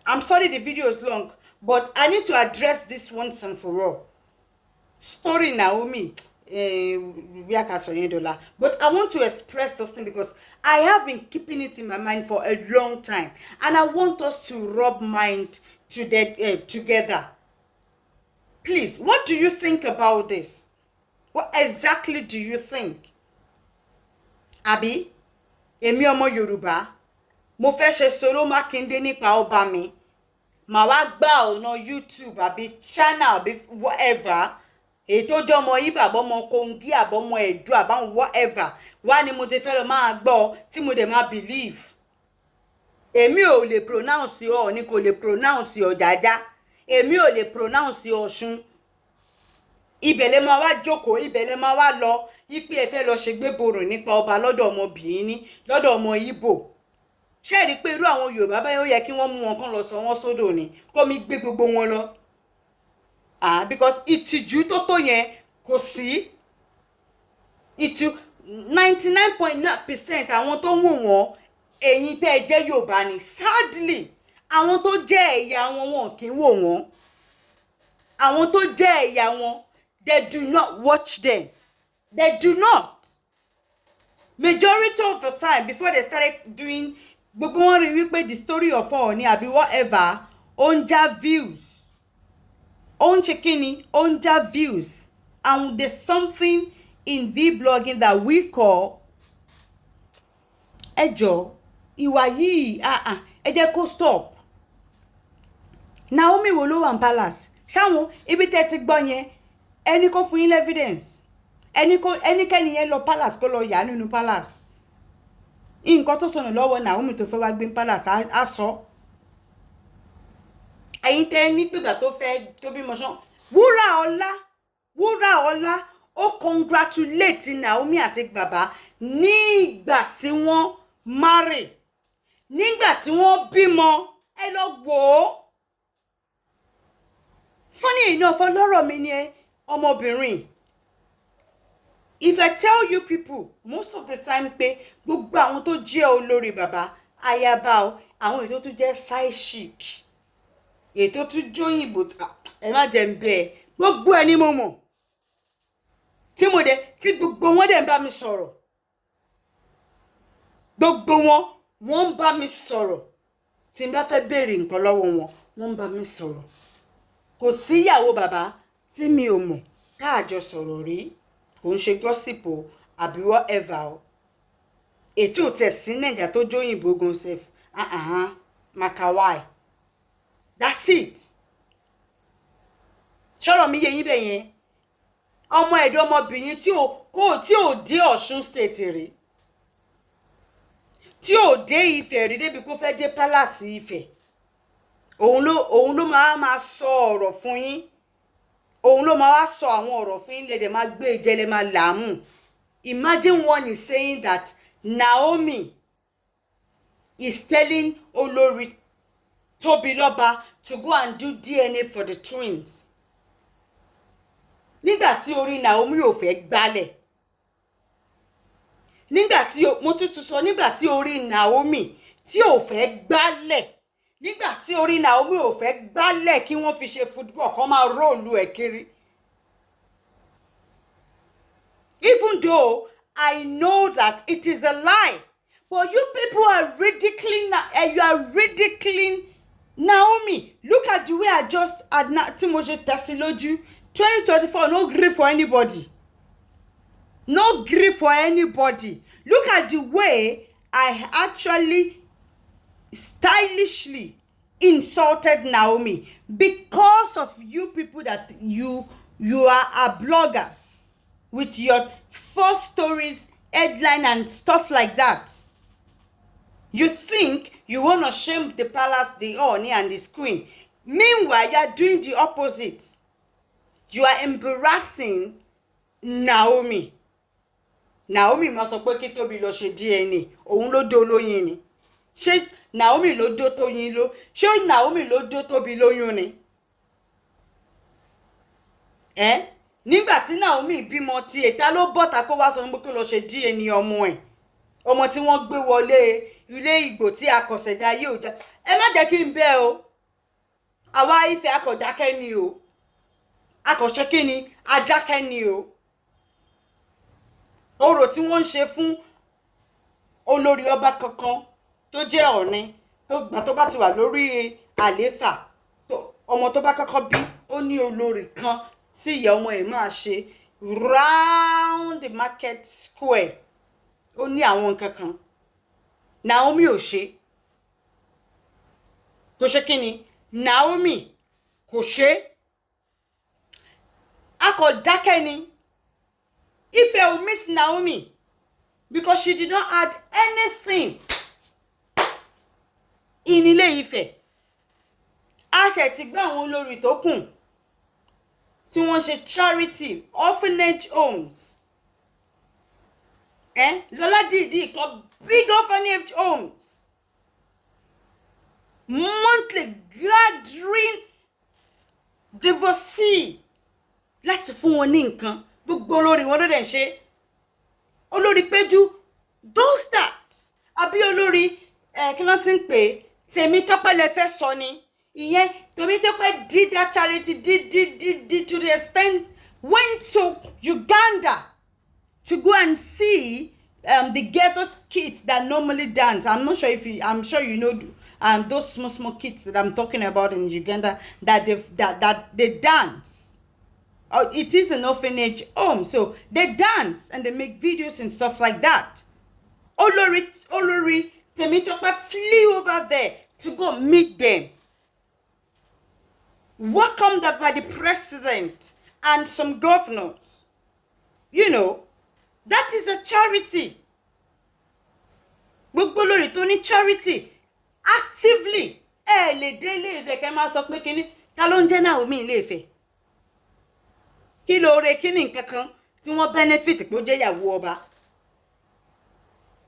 I'm sorry the video is long, but I need to address this once and for all. Story Naomi, but I want to express this thing because I have been keeping it in my mind for a long time, and I want us to rub mind together. Please, what do you think about this? What exactly do you think? Àbí, èmi ọmọ Yorùbá, mo fẹ́ ṣe sọ̀rọ̀ Mákindé nípa ọba mi. Màá wá gbà ọ̀nà YouTube àbí channel àbí whatever. Èyí tó jẹ́ ọmọ Ìgbò àbọ̀mọ Kongi àbọ̀mọ Ẹ̀dó àbáwọn whatever. Wá ni mo ti fẹ́ lọ máa gbọ́ tí mo dẹ̀ máa believe. Èmi ò lè pronounce Ọọ̀ni kò lè pronounce Ọ̀jájá. Èmi ò lè pronounce Ọ̀ṣun. Ibẹ̀ lẹ máa wá jókòó, ibẹ̀ lẹ máa wá lọ. Ipe ẹ fẹ́ lọ ṣe gbéborò nípa ọba lọ́dọ̀ ọmọ Bìíní, lọ́dọ̀ ọmọ Igbo. Ṣé ẹ rí pé irú àwọn Yorùbá báyìí ó yẹ kí wọ́n mú wọn kán lọ sọ wọ́n sódò ni kó mi gbé gbogbo wọn lọ. Because ìtìjú tó yẹn kò sí. 99.9% àwọn tó ń wò wọ́n ẹ̀yin tẹ́ ẹ jẹ́ Yorùbá ni. Sadly, àwọn tó jẹ́ ẹ̀yà wọn kì í wò wọ́n. Àwọn tó jẹ́ ẹ̀yà wọn, they do not watch them. They do not. Majority of the time, before they started doing gbogbo wọn rí wípé the story of Ọọ̀ni àbí whatever, ó ń já views. own checking, own views. And there's something in vlogging that we call ẹjọ́ ìwà yìí ẹ jẹ́ kó stop. Naomi wo ló wà ní palace ṣáwọn ibi tẹ́ ti gbọ́ yẹn ẹni kó fún yín evidence ẹnikẹ́ni yẹn lọ palace kó lọ yà nínú palace nǹkan tó sọnù lọ́wọ́ Naomi tó fẹ́ wá gbé palace á sọ ẹ̀yin tẹ́ ní pìgbà tó fẹ́ tó bímọ ṣán wúrà ọlá ó congratulate Naomi àti bàbá nígbà tí wọ́n marry nígbà tí wọ́n bímọ ẹ lọ wò ó. Funny enough, ọlọ́rọ̀ mi ni ọmọbìnrin. If I tell you people, most of the time pé gbogbo àwọn tó jẹ́ olórí bàbá, ayaba o, àwọn ètò tó jẹ́ side chic, ètò tó jóyìnbó, ẹ má jẹ́ ń bẹ́ẹ̀, gbogbo ẹ̀ ni mo mọ̀. Tí gbogbo wọn dẹ̀ ń bá mi sọ̀rọ̀. Gbogbo wọ́n ń bá mi sọ̀rọ̀. Tí n bá fẹ́ béèrè nǹkan lọ́wọ́ wọ́n ń bá mi sọ̀rọ̀. Kò sí ìyàwó bàbá tí mi ò mọ̀ káàjọ sọ̀rọ̀ rí kò ń ṣe gossip o àbí whatever o ètò tẹ̀sí nàìjà tó jóyìnbó gan sef makawai that's it. Ṣọ́rọ̀ mi yé yín bẹ́ẹ̀ yẹn ọmọ ẹ̀dọ́ ọmọbìnrin tí ò dé Ọ̀ṣun state rí tí ò dé Ifẹ̀ rí débi kó fẹ́ dé palace Ifẹ̀ òun ló máa sọ ọ̀rọ̀ fún yín òun ló máa wá sọ àwọn ọ̀rọ̀ fún yín lẹ́dẹ̀ máa gbé ìjẹ́lẹ̀ máa làámù. Imagine one is saying that Naomi is telling Olori Tobiloba to go and do DNA for the twins. Nígbà tí orí Naomi ò fẹ́ gbálẹ̀ nígbà tí mo tún sọ nígbà tí orí Naomi tí ò fẹ́ gbálẹ̀ nígbà tí orí Naomi ò fẹ́ gbálẹ̀ kí wọ́n fi ṣe football kó máa róòlù ẹ̀ kiri. Even though I know that it is a lie, but you people are ridiculing Naomi. Look at the way I just had Timoje Tasiloju 2024. No grief for anybody. No grief for anybody. Look at the way I actually stylishly insulted Naomi because of you people that you are bloggers with your first stories, headline and stuff like that. You think you want to shame the palace, the Ooni and the queen. Meanwhile, you are doing the opposite. You are embarrassing Naomi. Naomi máa sọ pé kí Tóbi lọ ṣe DNA. Òun ló dó lóyún ni. Ṣé Naomi ló dó Tóyin ló? Ṣé Naomi ló dó Tóbi lóyún ni? Nígbà tí Naomi bímọ tí ta ló bọ́ta kó wá sọ pé kó lọ ṣe DNA ọmọ ẹ̀. Ọmọ tí wọ́n gbé wọlé ilé Ìgbò tí akọ̀ṣẹ̀dá yìí ò já. Ẹ má jẹ́ kí n bẹ́ o. Àwa Ifẹ̀ akọ̀dákẹ́ ni o. Akọ̀ṣẹ́ kí ni? Adákẹ́ ni o. Orò tí wọ́n ń ṣe fún olórí ọba kankan tó jẹ́ Ọ̀ọ̀ni tó bá ti wà lórí àléfà ọmọ tó bá kọ́kọ́ bí ó ní olórí kan tí ìyá ọmọ ẹ̀ máa ṣe round the market square ó ní àwọn nǹkan kan Naomi ò ṣe kò ṣe kí ni Naomi kò ṣe akọ̀dákẹ́ ni Ife will miss Naomi because she did not add anything in Ilé Ife. A ṣe ti gbé àwọn olórí tó kù tí wọ́n ṣe charity orphanage homes. Lọ́lá dìídì kọ́ big orphanage homes. Monthly gathering divorcee láti fún wọn ní nǹkan. Gbogbo olórí wọn ló dẹ̀ ṣe. Olórí Péjú does that. Àbí olórí kí ló ti ń pè Tèmítọ́pẹ́ lẹ fẹ́ sọ ni. Ìyẹn Tèmítọ́pẹ́ did that charity did to the extent went to Uganda to go and see the ghetto kids that normally dance. I'm sure you know and those small kids that I'm talking about in Uganda, that they dance. It is an orphanage home, so they dance and they make videos and stuff like that. Olori Temitope flew over there to go meet them. Welcomed up by the president and some governors. You know, that is a charity. Gbogbo olórí tó ní charity actively lè dé Ilé-Ifẹ̀ kẹ́ máa sọ pé kíní ta ló ń jẹ́ Naomi Ilé-Ifẹ̀. Kí lóore kíní nǹkan kan tí wọ́n benefit pé ó jẹ́ ìyàwó ọba.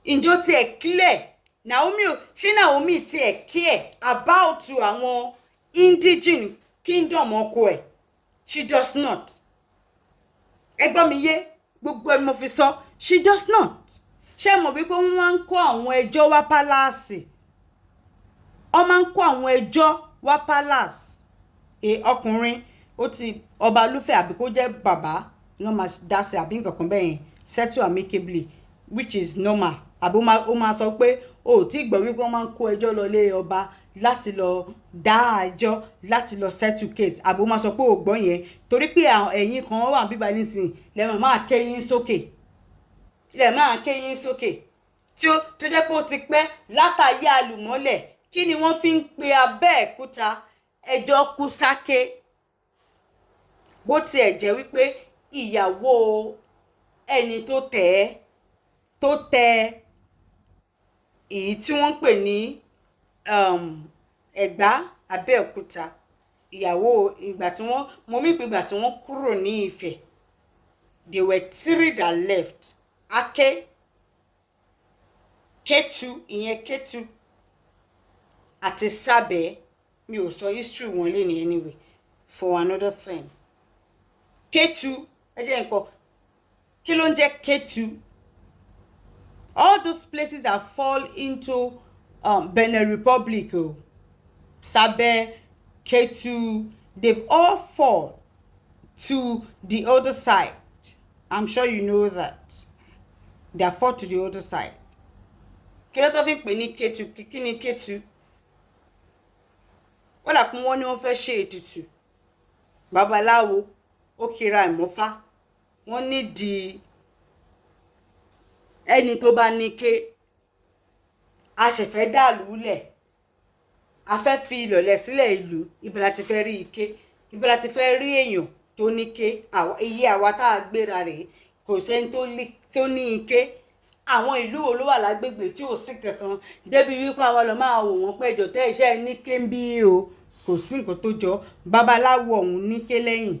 Ǹjọ́ tí ẹ̀ clear ṣé Naomi tí ẹ̀ care about àwọn indigene kingdom ọkọ ẹ̀. She does not. Ẹ gbọ́ mi yé, gbogbo ẹ̀ mo fi sọ, she does not. Ṣé mo bí pé wọ́n máa ń kó àwọn ẹjọ́ wá palace? Wọ́n máa ń kó àwọn ẹjọ́ wá palace. Ọkùnrin ó ti ọba lúfẹ́ àbí kó jẹ́ bàbá ló máa dá sí àbí nǹkan kan bẹ́ẹ̀ yẹn, settle amicably, which is normal. Àbí ó máa sọ pé o ò tí gbọ́ wípé wọ́n máa ń kó ẹjọ́ lọ lé ọba láti lọ dá ẹjọ́, láti lọ settle case. Àbí ó máa sọ pé o gbọ́ yẹn torí pé ẹ̀yin kan wà bíbá nísìnyí lẹ́mọ̀ máa kẹ́yìn sókè. Ilẹ̀ máa kéyìn sókè tí ó tó jẹ́ pé ó ti pẹ́ látàyé àlùmọ́lẹ̀. Kí ni wọ́n fi ń pe Abẹ́òkúta ẹjọ́ kú sáké? Bó tiẹ̀ jẹ́ wípé ìyàwó ẹni tó tẹ èyí tí wọ́n ń pè ní Ẹ̀gbá Abẹ́òkúta, ìyàwó ìgbà tí wọ́n kúrò ní Ifẹ̀, there were 3 that left. Ake, Ketu, ìyẹn Ketu àti Sábẹ́. Mi ò sọ history wọn lé ní anyway for another thing. Ketu, ẹ jẹ́ nǹkan, kí ló ń jẹ́ Ketu? All those places that fall into Benin Republic, Sábẹ́, Ketu, they've all fall to the other side. I'm sure you know that. They are fought to the other side. Kí ló tó fi pè ní Ketu? Kí ni Ketu? Wọ́n là kún wọ́n ní wọ́n fẹ́ ṣe ètùtù. Babaláwo ó kira ìmọ́fá. Wọ́n nídìí ẹni tó bá ní ké. A ṣẹ̀fẹ́ dàlú lẹ̀. A fẹ́ fi ìlọ̀lẹ̀ sílẹ̀ ìlú. Ibẹ̀ la ti fẹ́ rí ike. Ibẹ̀ la ti fẹ́ rí èèyàn tó ní ké. Iye àwa tá a gbéra rèé. Kò sẹ́ni tó ní ike. Àwọn ìlú wo ló wà lágbègbè tí ò sí kankan débi wípé àwọn lọ máa wò wọ́n pé ẹjọ́ tẹ́ iṣẹ́ ní ké ń bí o. Kò sí nǹkan tó jọ. Babaláwo ọ̀hún ní ké lẹ́yìn.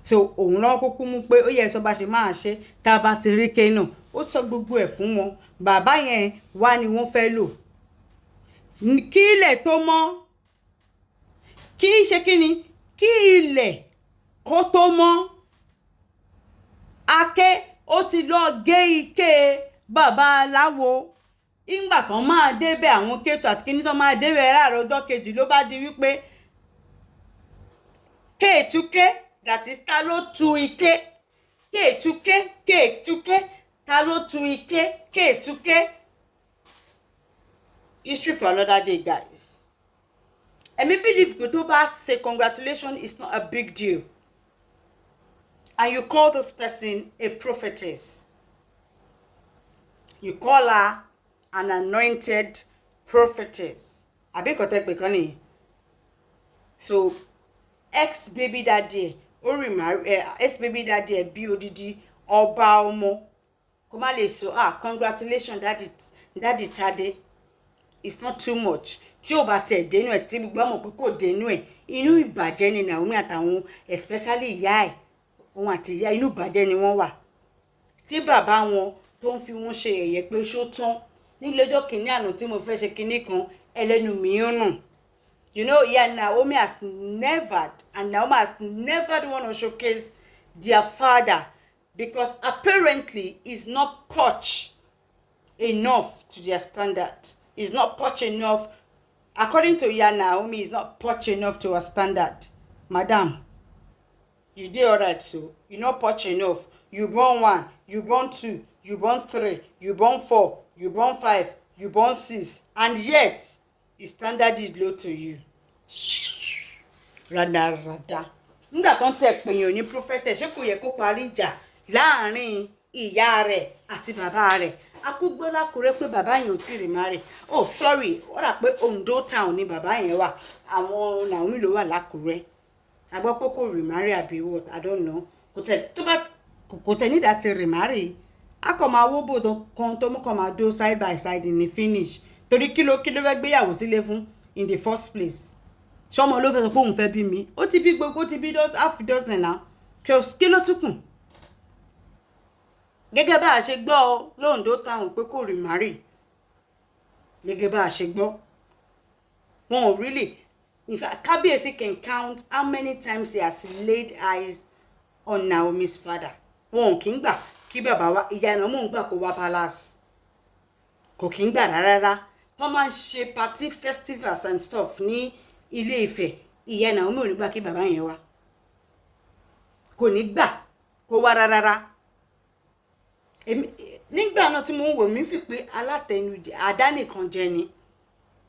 So òun náà kúkú mú pé ó yẹ sọ bá ṣe máa ṣe tá a bá ti rí ké náà. Ó sọ gbogbo ẹ̀ fún wọn. Bàbá yẹn wá ni wọ́n fẹ́ lò. Kí ilẹ̀ tó mọ́. Kí ṣe kí ni? Kí ilẹ̀ kó tó mọ́. Ake ó ti lọ gé ike babaláwo. Ìgbà kan máa débẹ̀ àwọn Kétu àti kíní tó máa débẹ̀ láàárọ̀ ọjọ́ kejì ló bá di wípé Kétuké, that is ta ló tu ike. Kétuké, ta ló tu ike. Kétuké. History for another day, guys. And me believe pé tó bá say congratulations is not a big deal. And you call this person a prophetess. You call her an anointed prophetess. Àbí kò tẹ́ pé kan ni. So ex-baby daddy ex-baby daddy bí odidi ọba ọmọ. Kó má lè sọ congratulations daddy Tade. It's not too much. Tí ó bá tẹ̀ dénú ẹ̀ tí gbogbo ọmọ pé kò dénú ẹ̀. Inú ìbàjẹ́ ni Naomi àtàwọn especially ìyá ẹ̀. Òun àti ìyá inú ìbàjẹ́ ni wọ́n wà. Tí bàbá wọn tó ń fi wọ́n ṣe ẹ̀yẹ pé ṣó tán nílé ọjọ́ kìíní àná tí mo fẹ́ ṣe kinní kan ẹlẹ́nu mi ń rùn. You know, Naomi has never want to showcase their father because apparently he's not posh enough to their standard. He's not posh enough. According to Naomi, he's not posh enough to her standard. Madam, you did all right, so you're not posh enough. You born 1, you born 2, you born 3, you born 4, you born 5, you born 6, and yet his standard is low to you. Rádaràda. Nígbà tó ń tẹ̀ pèèyàn ní prophetess, ṣé kò yẹ kó parí ìjà láàrin ìyá rẹ̀ àti bàbá rẹ̀? Akúgbó lákùrẹ́ pé bàbá yẹn ò tí ì marry. Oh sorry, ó rà pé Ondo town ni bàbá yẹn wà. Àwọn Naomi ló wà lákùrẹ́. A gbọ́ pé kò remarry àbí what, I don't know. Kò tẹ̀ nídàá ti remarry. A kò máa wó bòdò kan tó mú kàn máa dó side by side ní finish. Torí kí ló fẹ́ gbéyàwó sílé fún in the first place. Ṣọmọ ló fẹ́ sọ pé òun fẹ́ bí mi. Ó ti bí gbogbo, ó ti bí half dozen now. Kí ló tún kù? Gẹ́gẹ́ bá a ṣe gbọ́ lóńdó town pé kò remarry. Gẹ́gẹ́ bá a ṣe gbọ́. Wọn ò really. In fact, Kábíyèsí can count how many times he has laid eyes on Naomi's father. Wọn ò kí ń gbà kí bàbá wa, ìyá ẹ̀nà mò ń gbà kó wá palace. Kò kí ń gbà rárá. Wọ́n máa ń ṣe party festivals and stuff ní Ilé Ifẹ̀. Ìyá ẹ̀nà mò ń gbà kí bàbá yẹn wá. Kò ní gbà kó wá rárá. Nígbà náà tí mo ń wò mí fi pé alátẹnujẹ àdánìkan jẹ ni.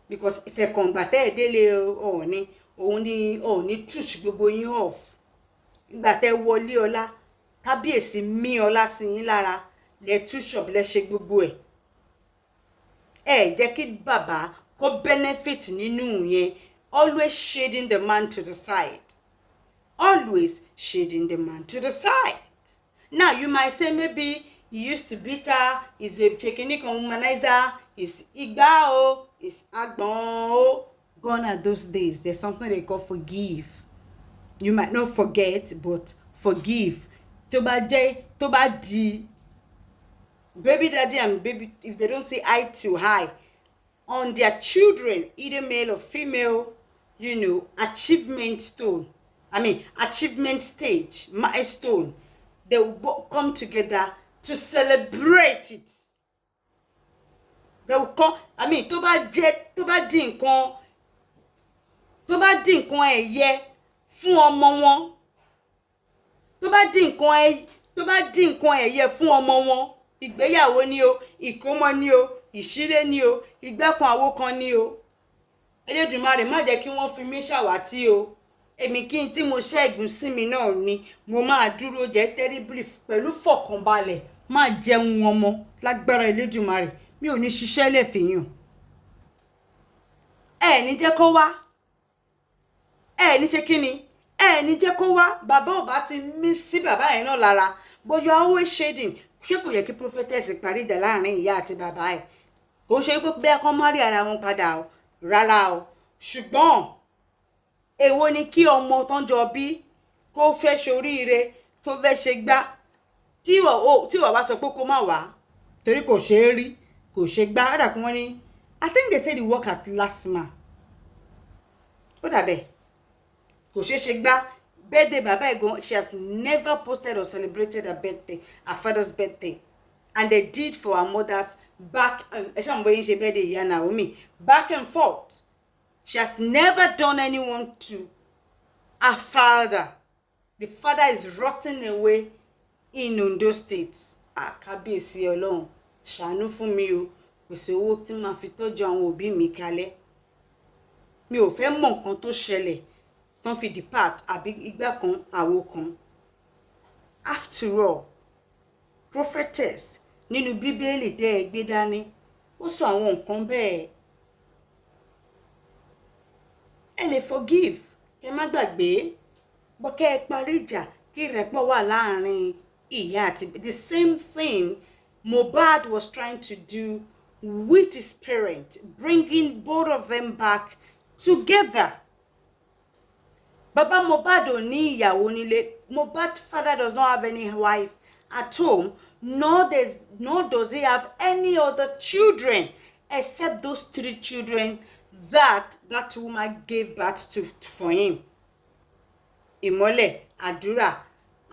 Because ìfẹ̀kàngbà tẹ́ ẹ̀ délé Ọọ̀ni, òun ni Ọọ̀ni touch gbogbo yín off. Ìgbà tẹ́ wọlé ọlá, Kábíyèsí mí ọlá sí yín lára, lẹ touch up lẹ ṣe gbogbo ẹ̀. Ẹ jẹ́ kí bàbá kó benefit nínú yẹn. Always shading the man to the side. Always shading the man to the side. Now you might say maybe he used to beat her, he's a technical womanizer, he's igba o, he's agbon o. Gone are those days. There's something they call forgive. You might not forget, but forgive. Tó bá di baby daddy and baby, if they don't say eye to eye on their children, either male or female, you know, achievement stage, milestone, they will come together to celebrate it. They will come, tó bá di nǹkan ẹ̀yẹ fún ọmọ wọn. Tó bá di nǹkan ẹ̀yẹ fún ọmọ wọn. Ìgbéyàwó ni o, ìkómọ ni o, ìṣílé ni o, ìgbẹ́kan àwo kan ni o. Elédùmarè má jẹ́ kí wọ́n fi mí ṣàwátì o. Èmi kí n tí mo ṣẹ́gun sí mi náà ni mo máa dúró jẹ́ terribly pẹ̀lú fọ̀kànbalẹ̀ máa jẹun ọmọ lágbára Elédùmarè. Mi ò ní ṣiṣẹ́ lẹ́fẹ̀yàn. Ẹ ní jẹ́ kó wá. Ẹ ní ṣe kí ni? Ẹ ní jẹ́ kó wá. Bàbá ò bá ti mí sí bàbá yẹn náà lára. But you are always shading. Ṣé kò yẹ kí prophetess parí ìjà láàrin ìyá àti bàbá ẹ̀? Kò ṣe pé bẹ́ẹ̀ kán má rí ara wọn padà o. Rárá o. Ṣùgbọ́n èwo ni kí ọmọ tán jọ bí kó fẹ́ ṣoríire tó fẹ́ ṣe gbá tí wà wá sọ pé kó má wá torí kò ṣe é rí kò ṣe gbá. Ó dà kí wọ́n ní I think they said he work at last man. Ó dà bẹ́ẹ̀ kò ṣe gbá. Birthday bàbá ẹ̀gbọ́n, she has never posted or celebrated her birthday, her father's birthday, and they did for her mothers back. Birthday ìyá Naomi back and forth. She has never done anyone to her father. The father is rotting away in Ondo State. Kábíyèsí Ọlọ́run ṣàánú fún mi o. Pèsè owó tí màá fi tọ́jú àwọn òbí mi kalẹ̀. Mi ò fẹ́ mọ̀ nǹkan tó ṣẹlẹ̀ tán fi depart àbí ìgbà kan àwo kan. After all, prophetess nínú Bíbélì tẹ́ ẹ gbé dání, ó sọ àwọn nǹkan bẹ́ẹ̀. Ẹ lè forgive, kẹ́ má gbàgbé, bọ́ kẹ́ ẹ parí ìjà kí ìrẹ́pọ̀ wà láàrin ìyá àti the same thing Mohbad was trying to do with his parents, bringing both of them back together. Baba Mohbad ò ní ìyàwó nílé. Mohbad's father does not have any wife at home, nor does he have any other children except those 3 children that woman gave birth to for him. Ìmọ́lẹ̀, àdúrà,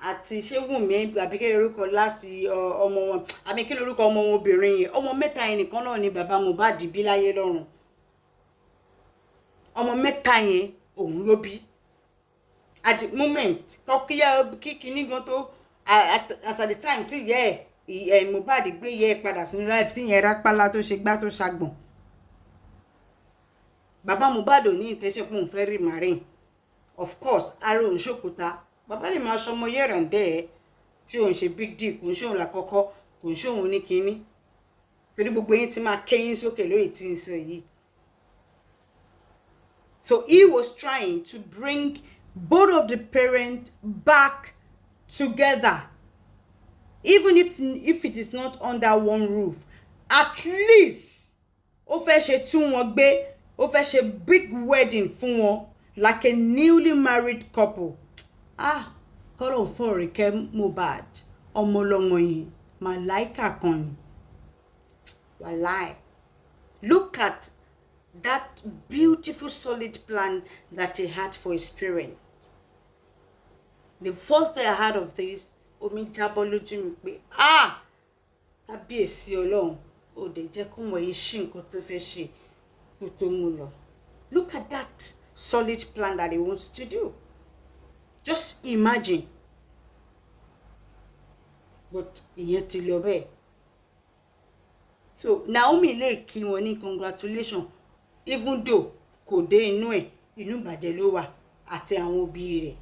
àti ṣé Wùnmí àbí kí lorúkọ láti ọmọ wọn, àbí kí lorúkọ ọmọ wọn obìnrin yẹn. Ọmọ mẹ́ta yẹn nìkan náà ni bàbá Mohbad bí láyé lọ́run. Ọmọ mẹ́ta yẹn òun ló bí. At the moment, kíkíní gan tó as at the time tí yẹ Mohbad gbé yẹ padà sínú life tí yẹn rápálá tó ṣe gbá tó ṣàgbọ̀n. Bàbá Mohbad ò ní intention pé òun fẹ́ remarry. Of course, ara òun ṣòkúta. Bàbá lè máa ṣọmọ here and there tí òun ṣe big deal, kò ń ṣòun lákọ́kọ́, kò ń ṣòun ní kinní. Torí gbogbo yín ti máa kẹ́yìn sókè lórí tí ń sọ yìí. So he was trying to bring both of the parents back together. Even if it is not under one roof. At least, ó fẹ́ ṣe tún wọn gbé, ó fẹ́ ṣe big wedding fún wọn, like a newly married couple. Kọ́lọ̀ fọ́ọ̀rẹ́kẹ́ Mohbad, ọmọlọ́mọ yìí, màláìkà kan ni. Wallahi. Look at that beautiful solid plan that he had for his parents. The first day I heard of this, omi jábọ́ lójú mi pé kábíyèsí Ọlọ́run, ó dẹ̀ jẹ́ kó mọ̀ yìí ṣe nǹkan tó fẹ́ ṣe kó tó mú lọ. Look at that solid plan that he wants to do. Just imagine. But ìyẹn ti lọ bẹ́ẹ̀. So Naomi lè kí wọn ní congratulations, even though kò dé inú ìbàjẹ́ ló wà àti àwọn òbí rẹ̀.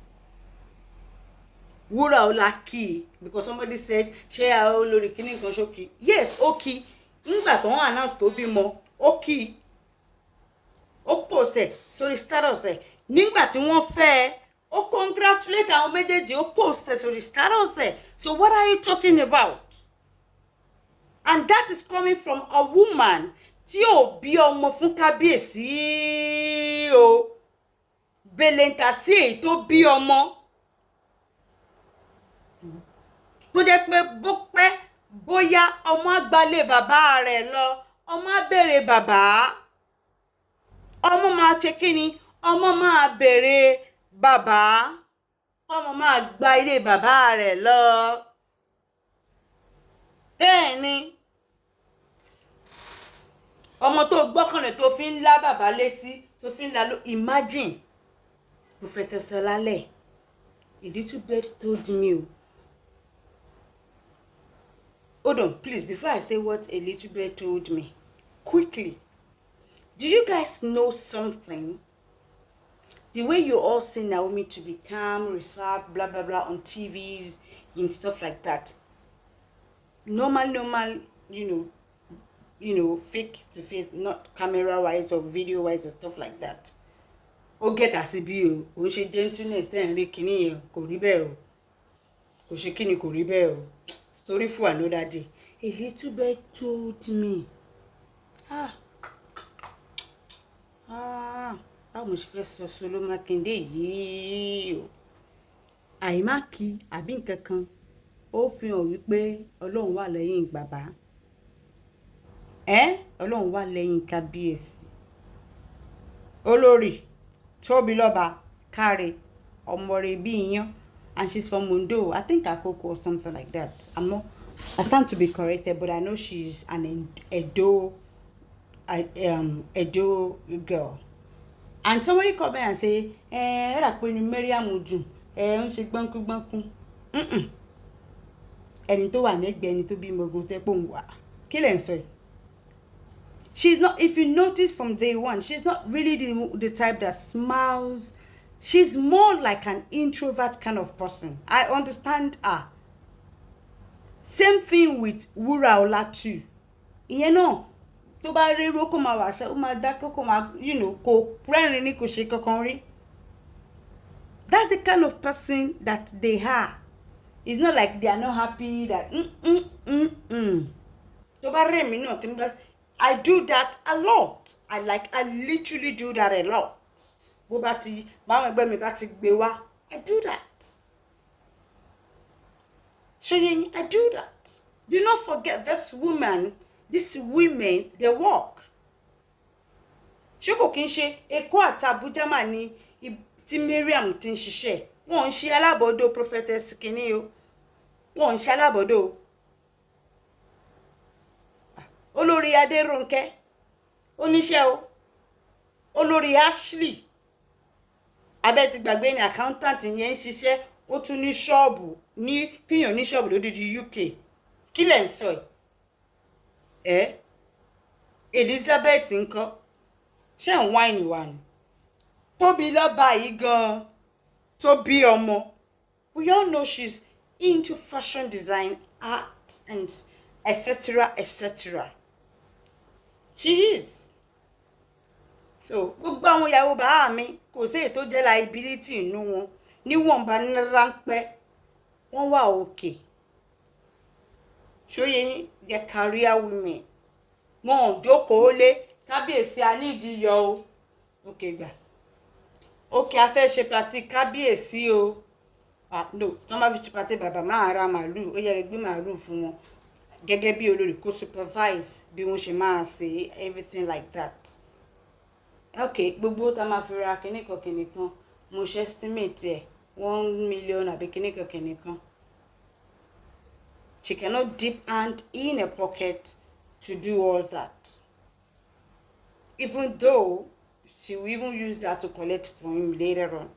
Wúràọlá kí because somebody said ṣé Olori kíní nǹkan ṣókí. Yes, ó kí. Nígbà tó wọ́n announce tó bímọ, ó kí. Ó post sórí status ẹ̀. Nígbà tí wọ́n fẹ́ ó congratulate àwọn méjèèjì, ó post sórí status ẹ̀. So what are you talking about? And that is coming from a woman tí ò bí ọmọ fún kábíyèsí o. Belenta sí èyí tó bí ọmọ. Tó jẹ́ pé bó pẹ́ bóyá ọmọ àgbálẹ̀ bàbá rẹ̀ lọ, ọmọ á bèrè bàbá. Ọmọ máa ṣe kíni? Ọmọ máa bèrè bàbá. Ọmọ máa gba ilé bàbá rẹ̀ lọ. Bẹ́ẹ̀ni. Ọmọ tó gbọ́kànlẹ̀ tó fi ń lá bàbá létí, tó fi ń lá imagine. Prophetess Olale, a little bit told me. Hold on, please, before I say what a little bit told me, quickly. Did you guys know something? The way you all see Naomi to be calm, reserved, blah, blah, blah, on TVs and stuff like that. Normal, you know, face to face, not camera-wise or video-wise or stuff like that. Ó get àṣìbí o, ó ṣe gentleness then rí kíní yẹn kò rí bẹ́ẹ̀ o. Kò ṣe kíní kò rí bẹ́ẹ̀ o. Story for another day. A little bit told me. Báwo ṣe fẹ́ sọ Solo Makinde yìí o. Àìmákì àbí nǹkan kan ó fi hàn wípé Ọlọ́run wà lẹ́yìn bàbá. Ọlọ́run wà lẹ́yìn kábíyèsí. Olórí Tóbilọ́ba Káre ọmọre bí iyán, and she's from Mundo, I think Akoko or something like that. I stand to be corrected, but I know she's an Edo girl. And somebody come and say, Mariam Ujun, she gbọ́nkú. Ẹni tó wà nígbẹ́ ẹni tó bí mogun tẹ́ pò ń wà. Kí lẹ̀ ń sọ yìí? She's not, if you notice from day one, she's not really the type that smiles. She's more like an introvert kind of person. I understand her. Same thing with Wuraola too. You know, tó bá rí ro kó máa wá ṣe, ó máa dákẹ́ kó máa, kò rẹ́rìn ní kò ṣe kankan rí. That's the kind of person that they are. It's not like they are not happy that tó bá rí mi náà tí mo bá, I do that a lot. I literally do that a lot. Bó bá ti báwọn ẹgbẹ́ mi bá ti gbé wá, I do that. Ṣé I do that. Do not forget these women, they work. Ṣé kò kí n ṣe Èkó àti Abuja mà ní tí Mariam ti ń ṣiṣẹ́. Wọ́n ń ṣe alábọ̀dọ̀ prophetess kìíní o. Wọ́n ń ṣe alábọ̀dọ̀. Olórí Adérónkẹ́ oníṣẹ́ o. Olórí Ashley abẹ́ ti gbàgbé ní accountant yẹn ń ṣiṣẹ́, ó tún ní ṣọ́ọ̀bù ní kíyàn ní ṣọ́ọ̀bù lódìdí UK. Kí lẹ̀ ń sọ yìí? Elizabeth ńkọ́? ṣé ń wáìnì wa ni Tóbi lọ́ba yìí gan Tóbi ọmọ. We all know she's into fashion design, art, and etc. etc. She is. So gbogbo àwọn ìyàwó bàá mi kò sí èyí tó jẹ́ liability inú wọn níwọ̀nba ní ráńpẹ́ wọ́n wà òkè. Ṣóyè jẹ́ career women. Wọn ò jókòó lé kábíyèsí a nídìí yọ o. Okay gbà. Okay, a fẹ́ ṣe party kábíyèsí o. No, tó máa fi ṣe party bàbá máa ra màálù, ó yẹ gbé màálù fún wọn. Gẹ́gẹ́ bí olórí kó supervise bí wọ́n ṣe máa ṣe everything like that. Okay, gbogbo tá máa fi ra kìnìkan mo ṣe estimate ẹ̀ 1 million àbí kìnìkan. She cannot dip hand in her pocket to do all that. Even though she will even use that to collect from him later on.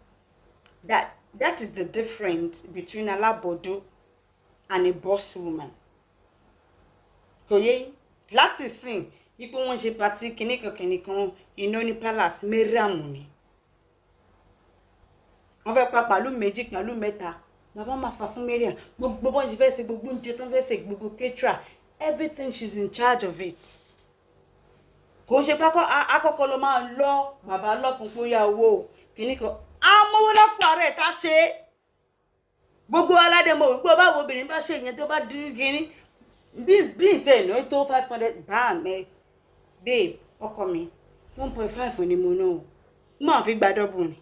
That is the difference between a labodo and a boss woman. Koye, láti sìn, ipò wọn ṣe party kìnìkan ní palace mẹ́ràmù ni. Wọ́n fẹ́ pa pàlú méjì, pàlú mẹ́ta. Bàbá máa fà fún Mariam. Gbogbo bọ́n ṣe fẹ́ ṣe gbogbo oúnjẹ tó ń fẹ́ ṣe gbogbo caterer. Everything, she's in charge of it. Kò ṣe pé àkọ́kọ́ ló máa lọ bàbá lọ fún pé ya owó kìnìkan. Àmọ́wó lọ́pọ̀ rẹ̀ tá ṣe. Gbogbo aládé mo gbogbo báwo obìnrin bá ṣe ìyẹn tó bá dín gíní. Bí ìtẹ̀ ìná tó 500 bá mi. Babe, ọkọ mi 1.5 ni mo ná. Mo fi gba double ni.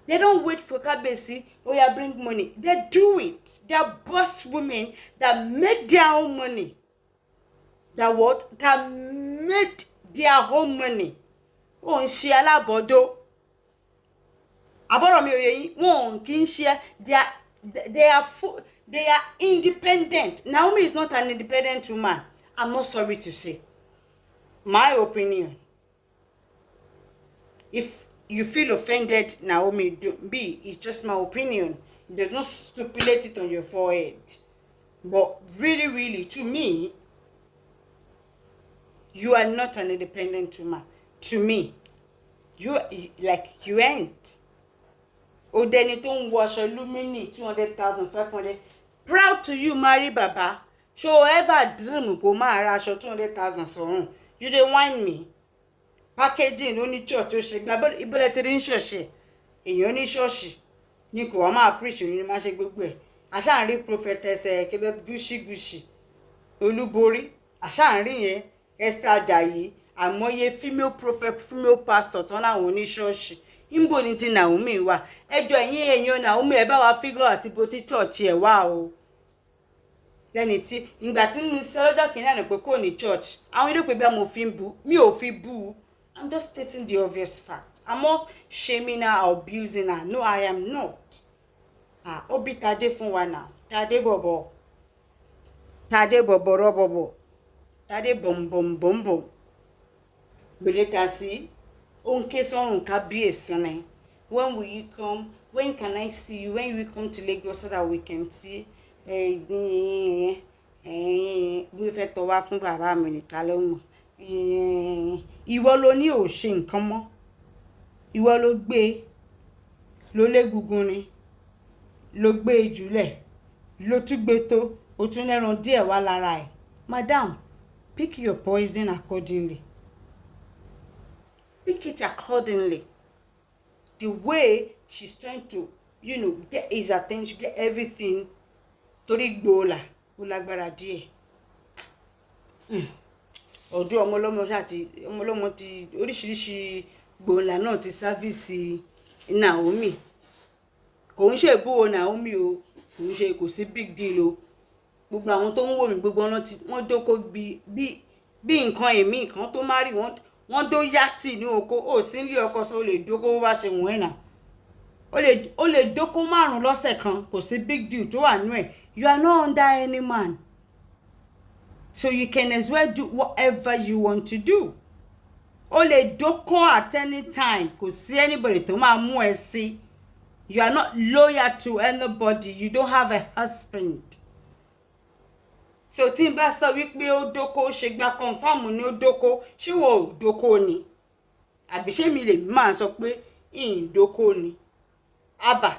They don't wait for Kabesi, oh yeah, bring money. They do it. They are boss women that make their own money. That what? That made their own money. Wọ́n ṣe alábọ̀dọ̀. Àbọ̀rọ̀ mi ò yé yín. Wọ́n kì í ṣe. They are independent. Naomi is not an independent woman. I'm not sorry to say. My opinion. If you feel offended, Naomi, don't be. It's just my opinion. It does not stipulate it on your forehead. But really, to me, you are not an independent woman. To me, you ain't. Odeni tó ń wọ aṣọ lumini 200,000, 500. Proud to you, marry Baba. Show ever dream kó máa ra aṣọ 200,000 sọ́run. You dey whine me. Packaging only church ó ṣe gba ibole ti rin church èyàn ní church ní kò wá máa preach ní máa ṣe gbogbo ẹ̀. Àṣà ń rí prophetess kebe gushi Olúborí. Àṣà ń rí yẹn Esther Ajayi àmọye female prophet, female pastor ton láwọn ní church. Imbo ni ti Naomi wà. Ẹjọ́ ẹ̀yin èyàn Naomi ẹ bá wa figure àti bó ti church ẹ wà o. Lẹ́ni tí ìgbà tí mo sọ lọ́jọ́ kìíní àná pé kò ní church. Àwọn ilé pé bí mo fi ń bú, mi ò fi bú. I'm just stating the obvious fact. I'm not shaming her or abusing her. No, I am not. Obi tade fún wa now. Tade bobo. Tade bobo robobo. Tade bom bom bom bom. Beleta si. Onke son kábíyèsí ni. When will you come? When can I see you? When will you come to Lagos so that we can see? Bí fẹ́ tó wá fún bàbá mi nìkan ló mọ̀. Ìwọ ló ní ò ṣe nǹkan mọ́. Ìwọ ló gbé ló légungun ni. Ló gbé jùlẹ̀. Ló tún gbé tó ó tún lẹ́ran díẹ̀ wá lára ẹ̀. Madam, pick your poison accordingly. Pick it accordingly. The way she's trying to, get his attention, get everything. Torí gbóòlà ó lágbára díẹ̀. Ọdún ọmọlọ́mọ ti oríṣiríṣi gbòòlà náà ti sáfíìsì Naomi. Kò ń ṣe ìbúwo Naomi o, kò sí big deal o. Gbogbo àwọn tó ń wò mí gbogbo wọ́n dóko bí nǹkan èmi kan tó má rí wọ́n dó yàtì ní oko. Ó sì ń lé ọkọ sọ lè dóko bó bá ṣe wọ́n ẹ̀nà. Ó lè dóko 5 lọ́sẹ̀ kan, kò sí big deal tó wà nú ẹ̀. You are not under any man. So you can as well do whatever you want to do. O lè dóko at any time. Kò sí anybody tó máa mú ẹ sí. You are not loyal to anybody. You don't have a husband. so tí n bá sọ wípé ó dóko ṣe gba confam ní ó dóko ṣé wọ́n ò dóko ni àbí ṣé mi lè máa sọ pé ìdóko ni àbá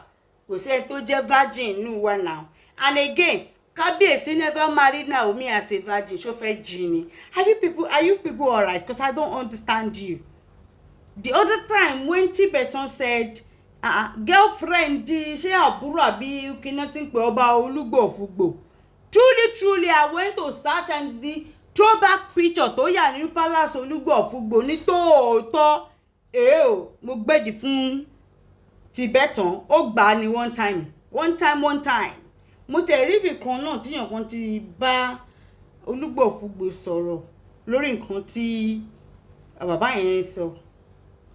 kò sẹ́ni tó jẹ́ virgin nù wa now. And again kábíyèsí never married Naomi as a virgin ṣó fẹ́ jí ni. Are you people alright? Because I don't understand you. The other time when Tibetan said girlfriend di ṣé àbúrò àbí kíná tí ń pè ọba Olúgbòfúgbò, truly I went to search and the throwback picture tó yà ní palace Olúgbòfúgbò ní tòótọ́ mo gbèdì fún Tibetan ó gbà ní one time mo tẹ̀ rí ibì kan náà tíyàn kan ti bá Olúgbòfúgbò sọ̀rọ̀ lórí nǹkan tí bàbá yẹn sọ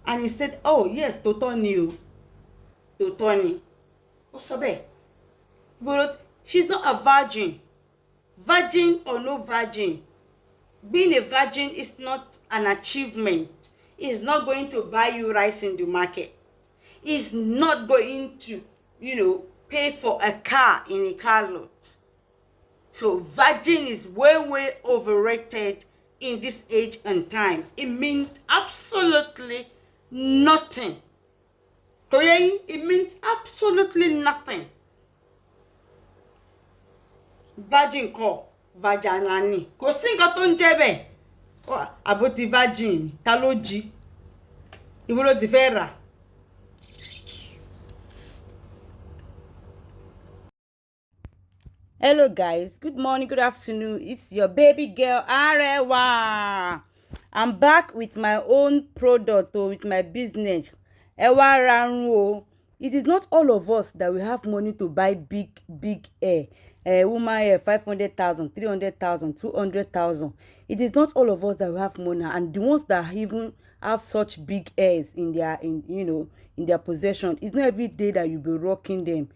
and he said oh yes tòótọ́ ni o tòótọ́ ni ó sọ bẹ́ẹ̀ but she's not a virgin or no virgin. Being a virgin is not an achievement. It's not going to buy you rice in the market. It's not going to, pay for a car in a car lot. So virgin is way overrated in this age and time. It means absolutely nothing. It means absolutely nothing. Virgin kọ́ vagina ni kò sí nǹkan tó ń jẹ́ bẹ́ẹ̀ àbótí virgin ta ló jí ìwọ ló ti fẹ́ rà. Hello guys, good morning, good afternoon. It's your baby girl Arewa. I'm back with my own product or with my business. Ewa rarun o. It is not all of us that we have money to buy big hair. Woman hair 500,000, 300,000, 200,000. It is not all of us that will have money, and the ones that even have such big hairs in their possession, it's not every day that you'll be rocking them.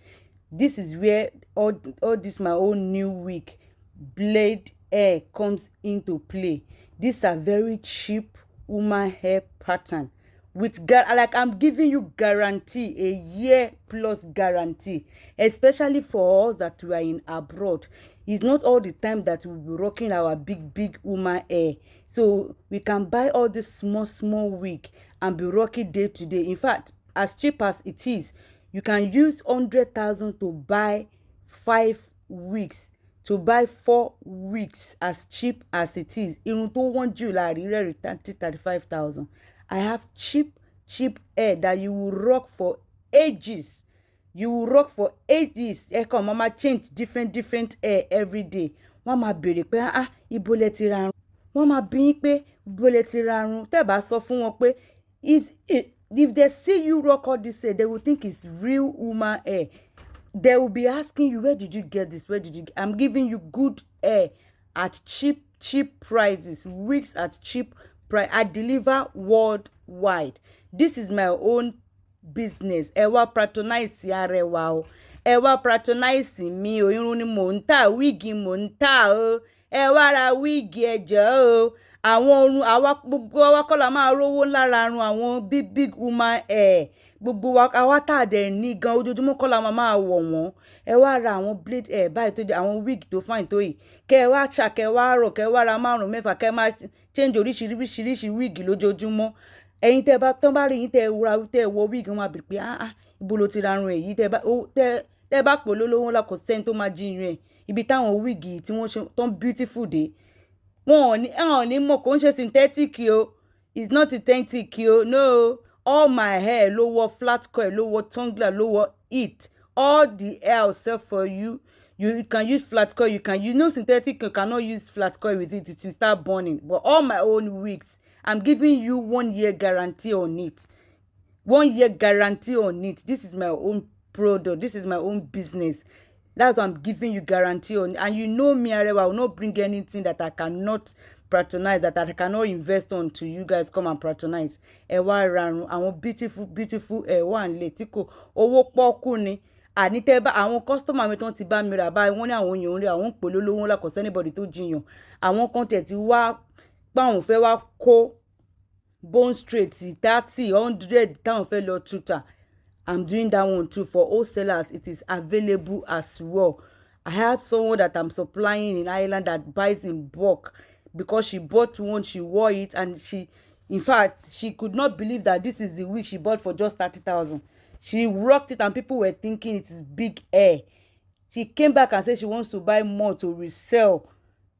This is where all this my own new wig blade hair comes into play. These are very cheap woman hair pattern with I'm giving you guarantee, a year plus guarantee, especially for us that we are in abroad. It's not all the time that we'll be rocking our big woman hair, so we can buy all this small wig and be rocking day to day. In fact, as cheap as it is, you can use 100,000 to buy 5 weeks, to buy 4 weeks, as cheap as it is. Irun tó wọ́n jù láàrin rẹ̀ 35,000. I have cheap hair that you will rock for ages. You will rock for ages. Come, mama change different hair every day. Wọ́n máa béèrè pé ibo lẹ ti rarun. Wọ́n máa bi yín pé ibo lẹ ti rarun. Tẹ́ bá sọ fún wọn pé if they see you rock all this hair, they will think it's real woman hair. They will be asking you, where did you get this? I'm giving you good hair at cheap prices. Wigs at cheap price. I deliver worldwide. This is my own business. Ẹ wá patronize Arewa o. Ẹ wá patronize mi o. Irun ni mò ń tà, wíìgì mò ń tà o. Ẹ wá ra wíìgì ẹjọ́ o. Àwọn orun gbogbo wa kọ́ la máa rówó lára arun àwọn big woman hair. Gbogbo wa àwa tá dẹ̀ ní gan ojoojúmọ́ kọ́ la máa wọ̀ wọ́n. Ẹ wá ra àwọn blade hair báyìí tó jẹ́ àwọn wig tó fine tó yìí. Kẹ́ wá ṣà, kẹ́ wá rọ̀, kẹ́ wá ra 5 mẹ́fà, kẹ́ máa change oríṣiríṣi wig lójoojúmọ́. Ẹ̀yin tẹ́ bá tán bá rí yín tẹ́ wọ wig wọn àbí pé ibo ló ti rarun èyí tẹ́ bá pò lólówó ńlá kò sẹ́ni tó máa jiyàn ẹ̀. Ibi táwọn wig tí wọ́n ṣe tán beautiful dé. Wọ́n ò ní mọ̀ kó ń ṣe synthetic o. It's not synthetic o. No. All my hair ló wọ flat coil, ló wọ tongler, ló wọ it. All the hair I'll sell for you. You can use flat coil. Synthetic, you cannot use flat coil with it to start burning. But all my own wigs, I'm giving you 1 year guarantee on it. 1 year guarantee on it. This is my own product. This is my own business. That's what I'm giving you guarantee on. And you know me, Arewa, I will not bring anything that I cannot patronize, that I cannot invest on to you guys come and patronize. Ẹ wá rarun àwọn beautiful ẹ wà nílé tí kò owó pọ́kú ni. Àní tẹ́ bá àwọn customer mi tán ti bá mi rà báyìí wọ́n ní àwọn èèyàn rí àwọn polówó ńlá kò sẹ́nibọ̀dì tó jiyàn. Àwọn kan tẹ̀ ti wá páwọn fẹ́ wá kó bone straight 30, 100 táwọn fẹ́ lọ tuta. I'm doing that one too for wholesalers. It is available as well. I have someone that I'm supplying in Ireland that buys in bulk, because she bought one, she wore it, and in fact, she could not believe that this is the wig she bought for just 30,000. She rocked it and people were thinking it is big hair. She came back and said she wants to buy more to resell.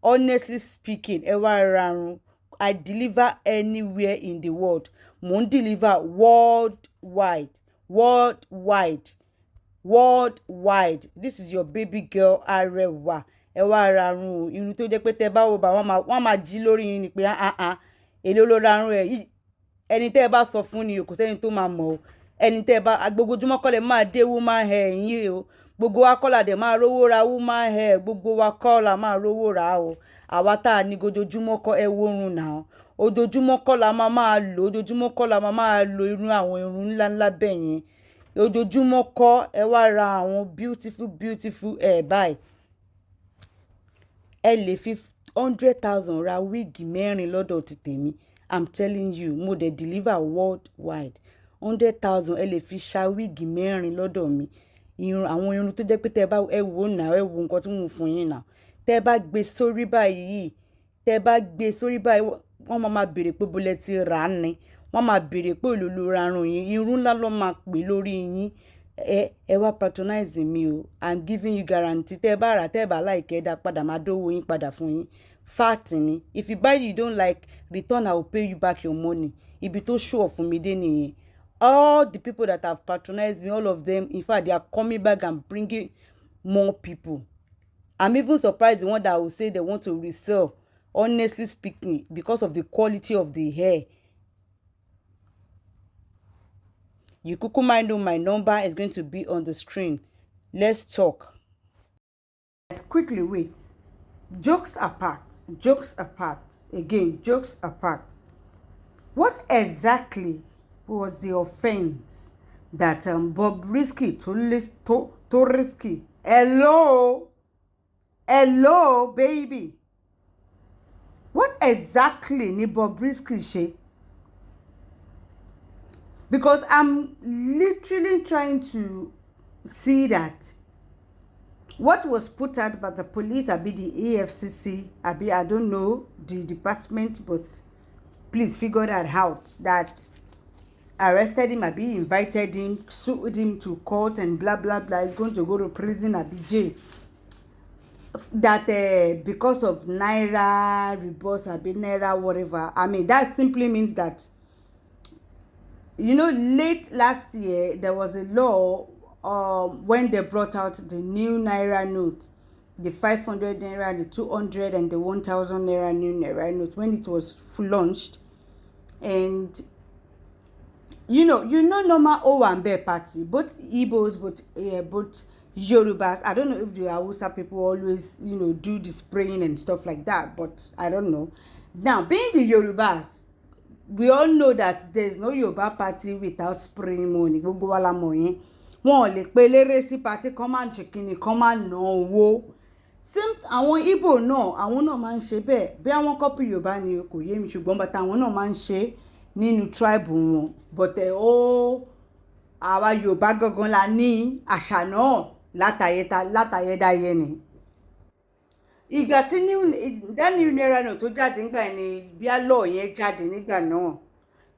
Honestly speaking, I deliver anywhere in the world. Mo ń deliver worldwide. Worldwide. This is your baby girl Arewa. Ẹ wá rarun o. Irun tó jẹ́ pé tẹ́ bá wo bá wọ́n máa jí lórí yín ni pé èló ló rarun ẹ̀ yìí. Ẹni tẹ́ bá sọ fún ni o, kò sẹ́ni tó máa mọ̀ o. Ẹni tẹ́ bá agbógojúmọ́ kọ́lẹ̀ máa dé woman hair yín o. Gbogbo wa kọ́ la dẹ̀ máa rówó ra woman hair. Gbogbo wa kọ́ la máa rówó ra o. Àwa tá a ní gojojúmọ́ kọ́ ẹ wórun náà. Ojoojúmọ́ kọ́ la máa lò. Ojoojúmọ́ kọ́ la máa lo irun àwọn irun ńláńlá bẹ́ẹ̀ yẹn. Ojoojúmọ́ kọ́ ẹ wá ra àwọn beautiful hair báyìí. Ẹ lè fi 100,000 ra wíìgì mẹ́rin lọ́dọ̀ ti tèmi. I'm telling you, mo dẹ̀ deliver worldwide. 100,000 ẹ lè fi ṣa wíìgì mẹ́rin lọ́dọ̀ mi. Àwọn irun tó jẹ́ pé tẹ́ bá ẹ wò náà, ẹ wo nǹkan tí mo fún yín náà. Tẹ́ bá gbé sórí báyìí, wọ́n máa béèrè pé bó lẹ ti rà á ni. Wọ́n máa béèrè pé èló ló rarun yín. Irun ńlá ló máa pè lórí yín. Ẹ wá patronize mi o. I'm giving you guarantee. Tẹ́ bá rà, tẹ́ bá like ẹ dá padà, máa dówó yín padà fún yín. Fact ni. If you buy you don't like, return, I will pay you back your money. Ibi tó show fún mi dé nìyẹn. All the people that have patronized me, all of them, in fact, they are coming back and bringing more people. I'm even surprised the one that will say they want to resell, honestly speaking, because of the quality of the hair. You kuku might know my number is going to be on the screen. Let's talk. Let's quickly wait. Jokes apart. Again, jokes apart. What exactly was the offense that Bobrisky to risky? Hello, baby. What exactly ni Bobrisky ṣe? Because I'm literally trying to see that what was put out by the police, the EFCC, I don't know the department, but please figure that out. That arrested him, invited him, sued him to court, and blah blah blah. He's going to go to prison, jail. That because of Naira, Rebus, Naira, whatever. I mean, that simply means that, you know, late last year, there was a law when they brought out the new Naira note, the 500 Naira, the 200 and the 1,000 Naira new Naira note, when it was launched. And, you know, normal Owambe party, both Igbos, both Yorubas. I don't know if the Hausa people always, you know, do the spraying and stuff like that, but I don't know. Now, being the Yorubas, we all know that there's no Yoruba party without spraying money. Gbogbo wa la mọ̀ yẹn. Wọ́n lè pe eléré sí party kan máa ṣe kíni kan máa ná owó. Same àwọn Igbo náà, àwọn náà máa ń ṣe bẹ́ẹ̀. Bí àwọn copy Yorùbá ni kò yé mi, ṣùgbọ́n bàtà àwọn náà máa ń ṣe nínú tribe wọn. But àwa Yorùbá gangan la ní àṣà náà látayédáyé ni. Ìgbà tí new naira note tó jáde nígbà ni bí law yẹn jáde nígbà náà,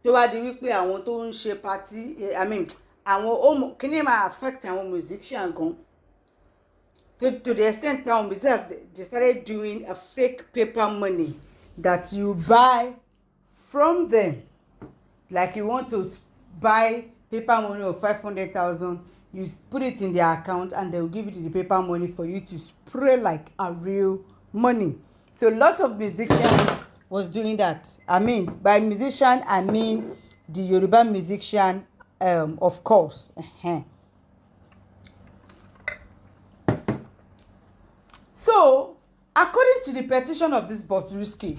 tó wá di wípé àwọn tó ń ṣe party, I mean àwọn kíní máa affect àwọn musician gan, to the extent that musicians, they started doing a fake paper money that you buy from them. Like you want to buy paper money of 500,000, you put it in their account and they will give you the paper money for you to spray like a real money. So a lot of musicians was doing that. I mean, by musician, I mean the Yoruba musician, of course. So, according to the petition of this Bobrisky,